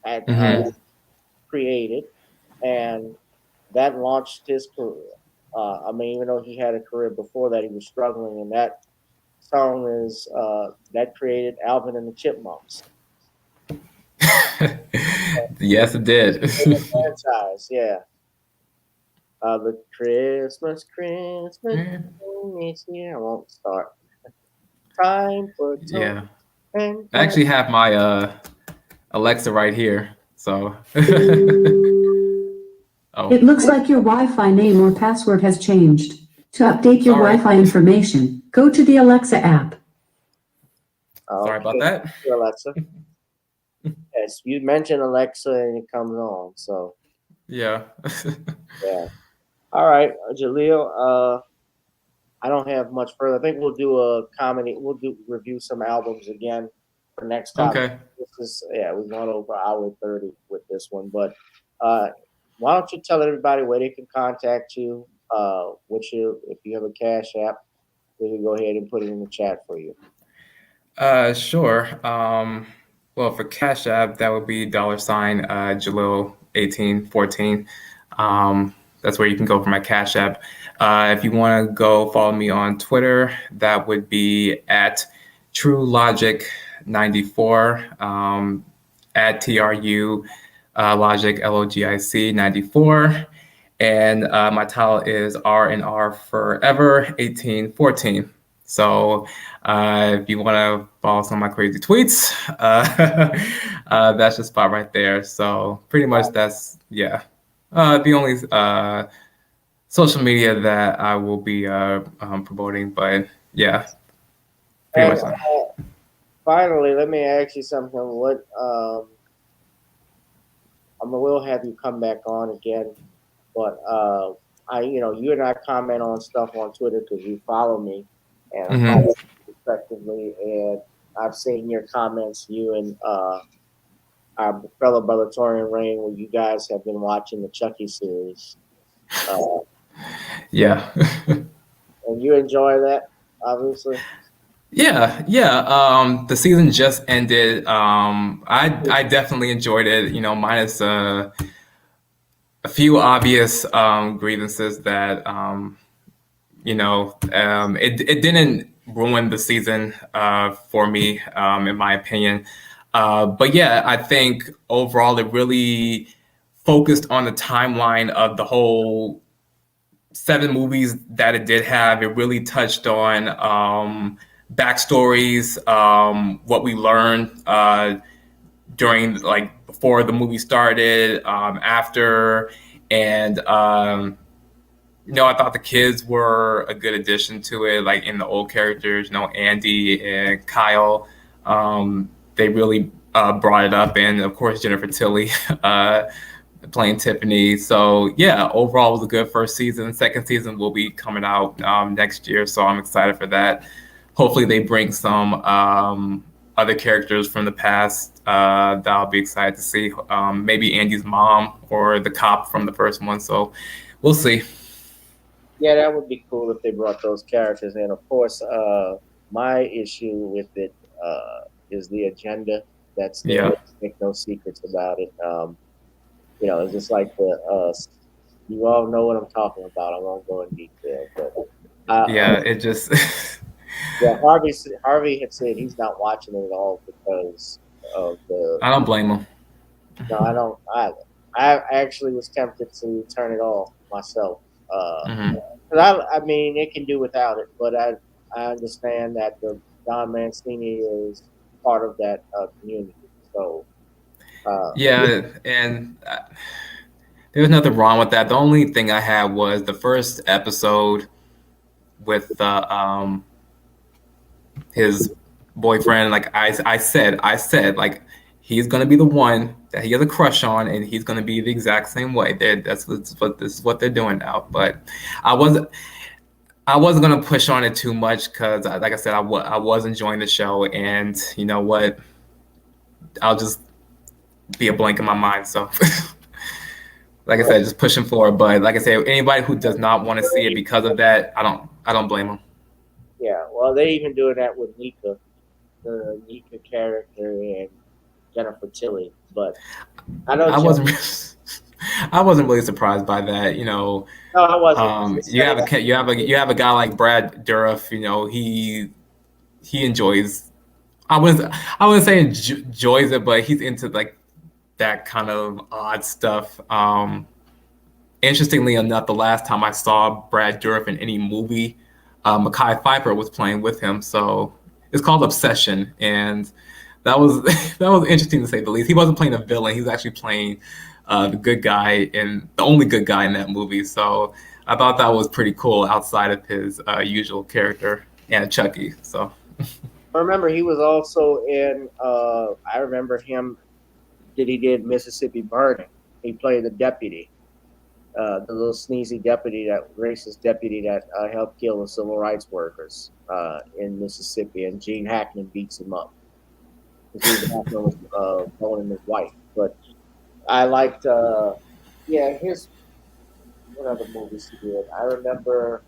had created, and that launched his career. I mean, even though he had a career before that, he was struggling, and that song is that created Alvin and the Chipmunks. Yes, it did. Franchise, yeah. The Christmas is here. I won't start. Time for Yeah. and I actually have my Alexa right here. So oh. It looks like your Wi-Fi name or password has changed. To update your Sorry. Wi-Fi information, go to the Alexa app. Sorry about that. Alexa. Yes, you mentioned Alexa and it comes on. So Yeah. yeah. All right, Jalil. I don't have much further. I think we'll do a comedy. We'll review some albums again for next time. Okay. This is we've gone over hour 30 with this one, but why don't you tell everybody where they can contact you? If you have a Cash App, we can go ahead and put it in the chat for you. Sure. Well, for Cash App, that would be $ Jalil1814. That's where you can go for my Cash App. If you want to go follow me on Twitter, that would be at TrueLogic94, at TRU Logic LOGIC 94. And my title is R&R Forever 1814. So if you want to follow some of my crazy tweets, that's the spot right there. So pretty much that's, the only social media that I will be promoting. But yeah, pretty much. Finally, let me ask you something. What we'll have you come back on again, but you and I comment on stuff on Twitter because you follow me, and I follow you respectively, and I've seen your comments, you and our fellow brother Torian Rain, where you guys have been watching the Chucky series. Yeah. And you enjoy that, obviously. Yeah. The season just ended. I definitely enjoyed it. Minus a few obvious grievances that it didn't ruin the season for me, in my opinion. But yeah, I think overall it really focused on the timeline of the whole 7 movies that it did have. It really touched on backstories, what we learned during, before the movie started, after, and I thought the kids were a good addition to it, like in the old characters, Andy and Kyle. They really brought it up, and of course Jennifer Tilly playing Tiffany. So yeah, overall it was a good first season. Second season will be coming out next year, so I'm excited for that. Hopefully they bring some other characters from the past that I'll be excited to see. Maybe Andy's mom or the cop from the first one. So we'll see. Yeah, that would be cool if they brought those characters in. Of course, my issue with it is the agenda that's there. Yeah, Make no secrets about it. It's just like you all know what I'm talking about. I won't go in detail, but yeah. It just yeah, Harvey had said he's not watching it at all because of the. I don't blame him. No, I don't. I actually was tempted to turn it off myself. Uh, Hmm. 'Cause I mean, it can do without it, but I understand that the Don Mancini is part of that community. So, yeah, Yeah, and there's nothing wrong with that. The only thing I had was the first episode with his boyfriend. Like I said, like he's gonna be the one that he has a crush on, and he's gonna be the exact same way. That's what this is what they're doing now. But I wasn't I wasn't gonna push on it too much because, like I said, I was enjoying the show, and you know what, I'll just be a blank in my mind. So. Like I said, just pushing forward. But like I said, anybody who does not want to see it because of that, I don't blame them. yeah. Well, they even doing that with Nika, the Nika character, and Jennifer Tilly. But I know I Jeff. wasn't I wasn't really surprised by that. No, I wasn't. Just You have saying. a guy like Brad Dourif. He enjoys. I wouldn't say enjoys it, but he's into like that kind of odd stuff. Interestingly enough, the last time I saw Brad Dourif in any movie, Mekhi Phifer was playing with him. So it's called Obsession, and that was that was interesting to say the least. He wasn't playing a villain; he was actually playing the good guy and the only good guy in that movie. So I thought that was pretty cool outside of his usual character and Chucky. So I remember he was also in. I remember him. He did Mississippi Burning. He played the deputy. The little sneezy deputy, that racist deputy that helped kill the civil rights workers in Mississippi, and Gene Hackman beats him up because Gene Hackman was boning his wife. But I liked, yeah, his what other movies he did. I remember.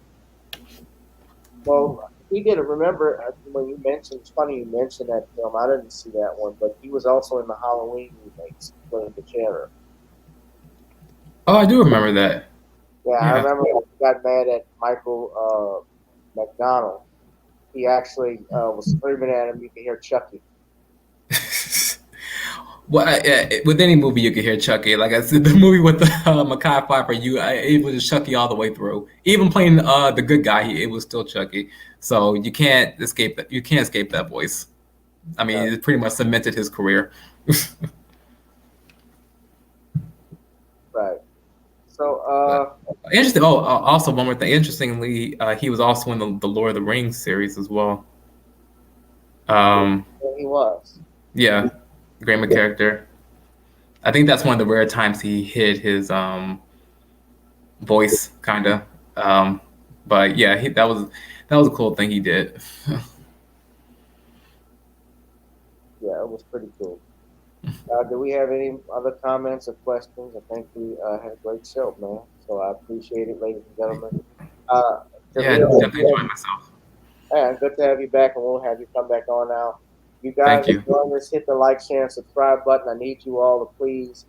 Well, he did. Remember when you mentioned? It's funny you mentioned that film. I didn't see that one, but he was also in the Halloween remakes, playing the terror. oh, I do remember that. Yeah, I Yeah. remember when he got mad at Michael McDonald. He actually was screaming at him. You could hear Chucky. Well, with any movie you could hear Chucky. Like I said, the movie with Mekhi Phifer, it was Chucky all the way through. Even playing the good guy, it was still Chucky. So you can't escape that. You can't escape that voice. I mean, it pretty much cemented his career. Right. So, But interesting. Oh, also one more thing. Interestingly, he was also in the Lord of the Rings series as well. Um, there he was. yeah, Graham character. I think that's one of the rare times he hid his voice, kind of. Um, but yeah, that was a cool thing he did. Yeah, it was pretty cool. Do we have any other comments or questions? I think we had a great show, man. So I appreciate it, ladies and gentlemen. Yeah, Jalil, definitely enjoyed myself. yeah, good to have you back, and we'll have you come back on now. You Thank guys you. enjoying this, hit the like, share, and subscribe button. I need you all to please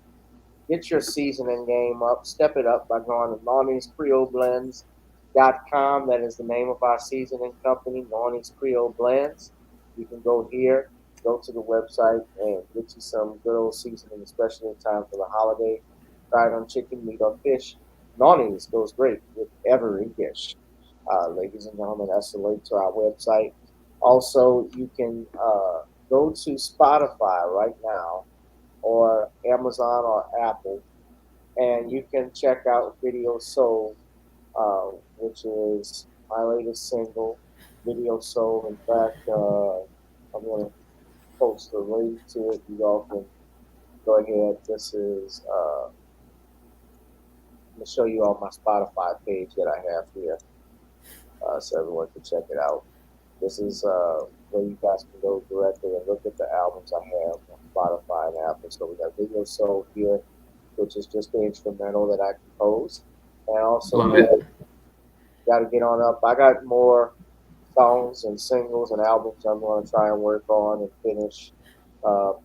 get your seasoning game up. Step it up by going to NorniesCreoleBlends.com. That is the name of our seasoning company, Nornie's Creole Blends. You can go here, go to the website, and get you some good old seasoning, especially in time for the holiday. Fried on chicken, meat, or fish. Nornie's goes great with every dish. Ladies and gentlemen, that's the link to our website. Also, you can go to Spotify right now or Amazon or Apple, and you can check out Video Soul, which is my latest single, Video Soul. In fact, I'm going to post a link to it. You all can go ahead. This is, I'm going to show you on my Spotify page that I have here so everyone can check it out. This is where you guys can go directly and look at the albums I have on Spotify and Apple. So we got Video Soul here, which is just the instrumental that I composed. And also, Love it. got to get on up. I got more songs and singles and albums I'm going to try and work on and finish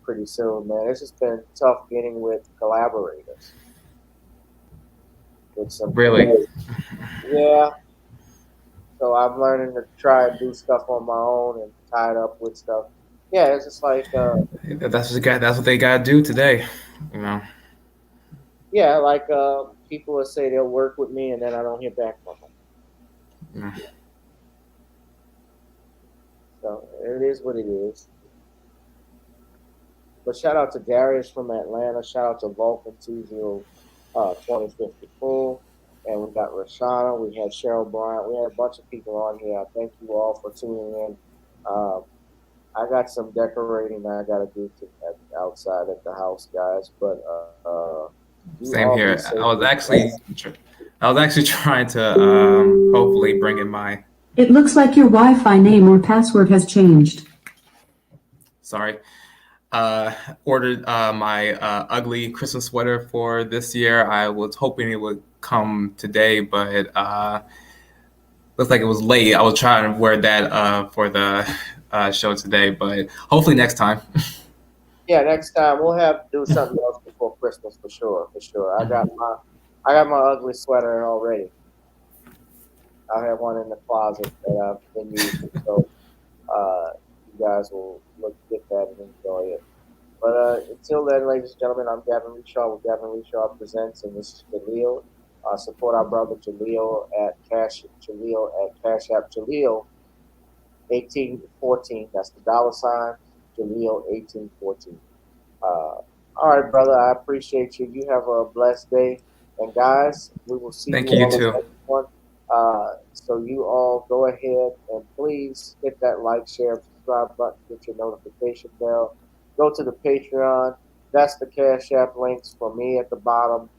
pretty soon, man. It's just been tough getting with collaborators. With some Really? Yeah. So I'm learning to try and do stuff on my own and tie it up with stuff. Yeah, it's just like That's what they gotta do today. You know. yeah, like people will say they'll work with me and then I don't hear back from them. Yeah. So it is what it is. But shout out to Darius from Atlanta. Shout out to Vulcan 2054. And we got Rashana. We had Cheryl Bryant. We had a bunch of people on here. I thank you all for tuning in. I got some decorating that I got to do outside at the house, guys. But Same here. I was actually trying to hopefully bring in my. It looks like your Wi-Fi name or password has changed. Sorry. Ordered my ugly Christmas sweater for this year. I was hoping it would come today, but looks like it was late. I was trying to wear that for the show today, but hopefully next time. Yeah, next time we'll have to do something else before Christmas for sure. For sure. I got my ugly sweater already. I have one in the closet that I've been using, so you guys will get that and enjoy it. But until then, ladies and gentlemen, I'm Gavin Richard with Gavin Richard Presents, and this is Jalil. Support our brother Jalil at CashApp. Jalil 1814. That's the $. Jalil 1814. All right, brother. I appreciate you. You have a blessed day, and guys, we will see Thank you you all too. in the next one. So you all go ahead and please hit that like, share, subscribe button, hit your notification bell. Go to the Patreon. That's the Cash App links for me at the bottom,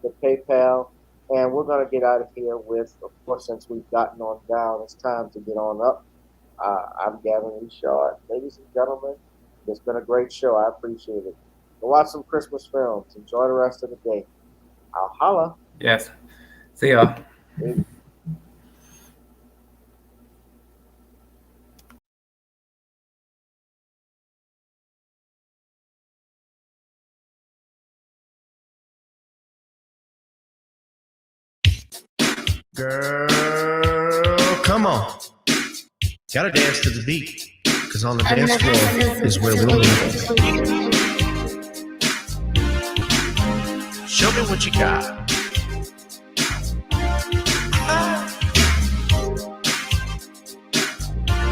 the PayPal. And we're going to get out of here with, of course, since we've gotten on down, it's time to get on up. I'm Gavin Richard. Ladies and gentlemen, it's been a great show. I appreciate it. Go watch some Christmas films. Enjoy the rest of the day. I'll holla. Yes. See y'all. Girl, come on. Gotta dance to the beat. Cause on the dance floor is where we'll meet. Show me what you got.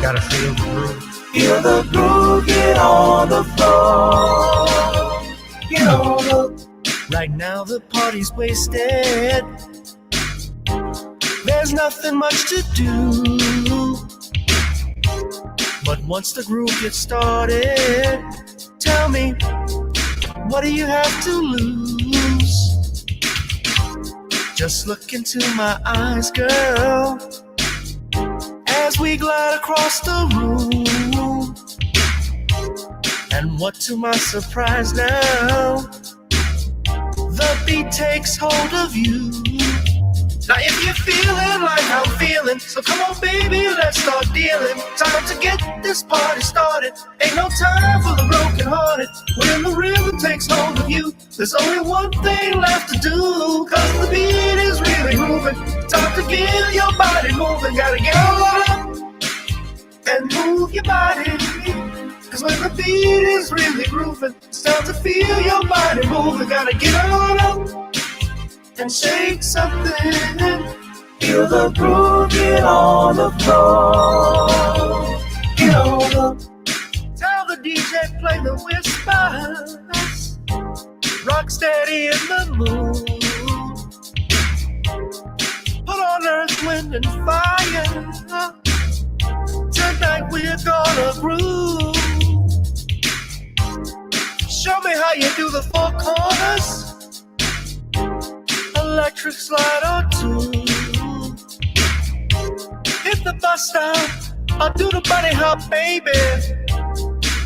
Gotta feel the groove. Feel the groove, get on the floor. Get on the. Right now the party's wasted. There's nothing much to do. But once the groove gets started, tell me, what do you have to lose? Just look into my eyes, girl, as we glide across the room. And what to my surprise now, the beat takes hold of you. Now if you're feeling like I'm feeling, so come on baby, let's start dealing. Time to get this party started. Ain't no time for the broken hearted. When the rhythm takes hold of you, there's only one thing left to do. Cause the beat is really moving. Time to get your body moving. Gotta get on up and move your body. Cause when the beat is really grooving, it's time to feel your body moving. Gotta get on up and shake something. Feel the groove, get on the floor. Get on the. Tell the DJ play the whispers. Rock steady in the mood. Put on earth, wind, and fire. Tonight we're gonna groove. Show me how you do the four corners. Electric slide or two. Hit the bus stop or do the bunny hop, baby.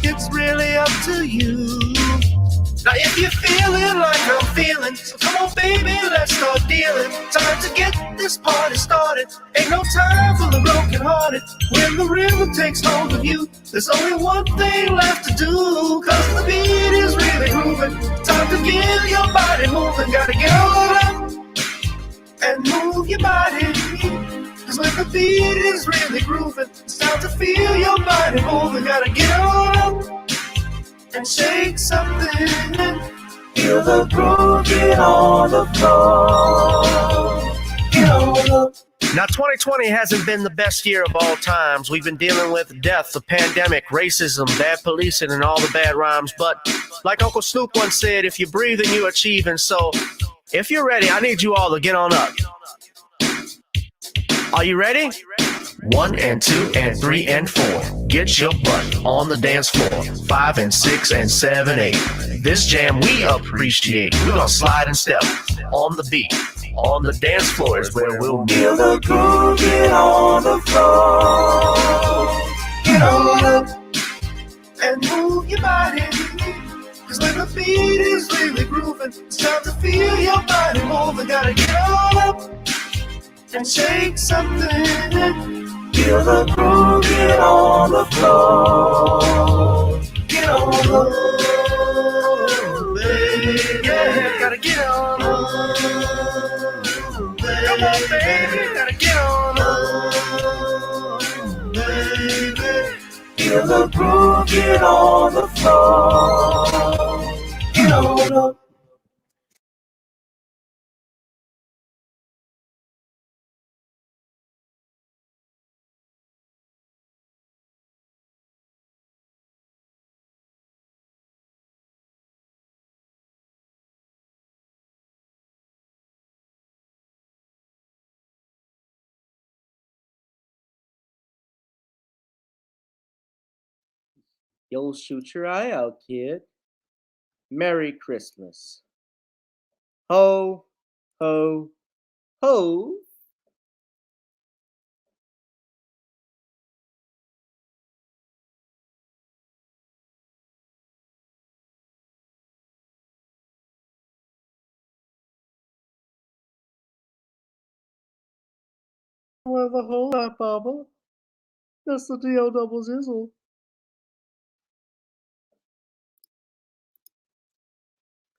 It's really up to you. Now if you're feeling like I'm feeling, so come on baby, let's start dealing. Time to get this party started. Ain't no time for the broken hearted. When the rhythm takes hold of you, there's only one thing left to do. Cause the beat is really grooving. Time to get your body moving. Gotta get on up and move your body. Cause when the beat is really grooving, it's time to feel your body moving. Gotta get on up and shake something. Feel the groove, get on the floor. Get on up. Now, 2020 hasn't been the best year of all times. We've been dealing with death, the pandemic, racism, bad policing, and all the bad rhymes. But like Uncle Snoop once said, if you breathe and you achieve. And so, if you're ready, I need you all to get on up. Are you ready? 1 and 2 and 3 and 4. Get your butt on the dance floor. 5 and 6 and 7, 8. This jam we appreciate. We're gonna slide and step on the beat. On the dance floor is where we'll be. Feel the groove, get on the floor. Get on up and move your body. Cause when the beat is really grooving, it's time to feel your body moving. Gotta get on up and shake something. Feel the groove, get on the floor. Get on up, baby. Yeah, gotta get on up. Come on, baby, gotta get on up, baby. Feel the groove, get on the floor. Get on up. You'll shoot your eye out, kid. Merry Christmas. Ho, ho, ho. Well, the whole lot, Baba. That's the D.O. double zizzle.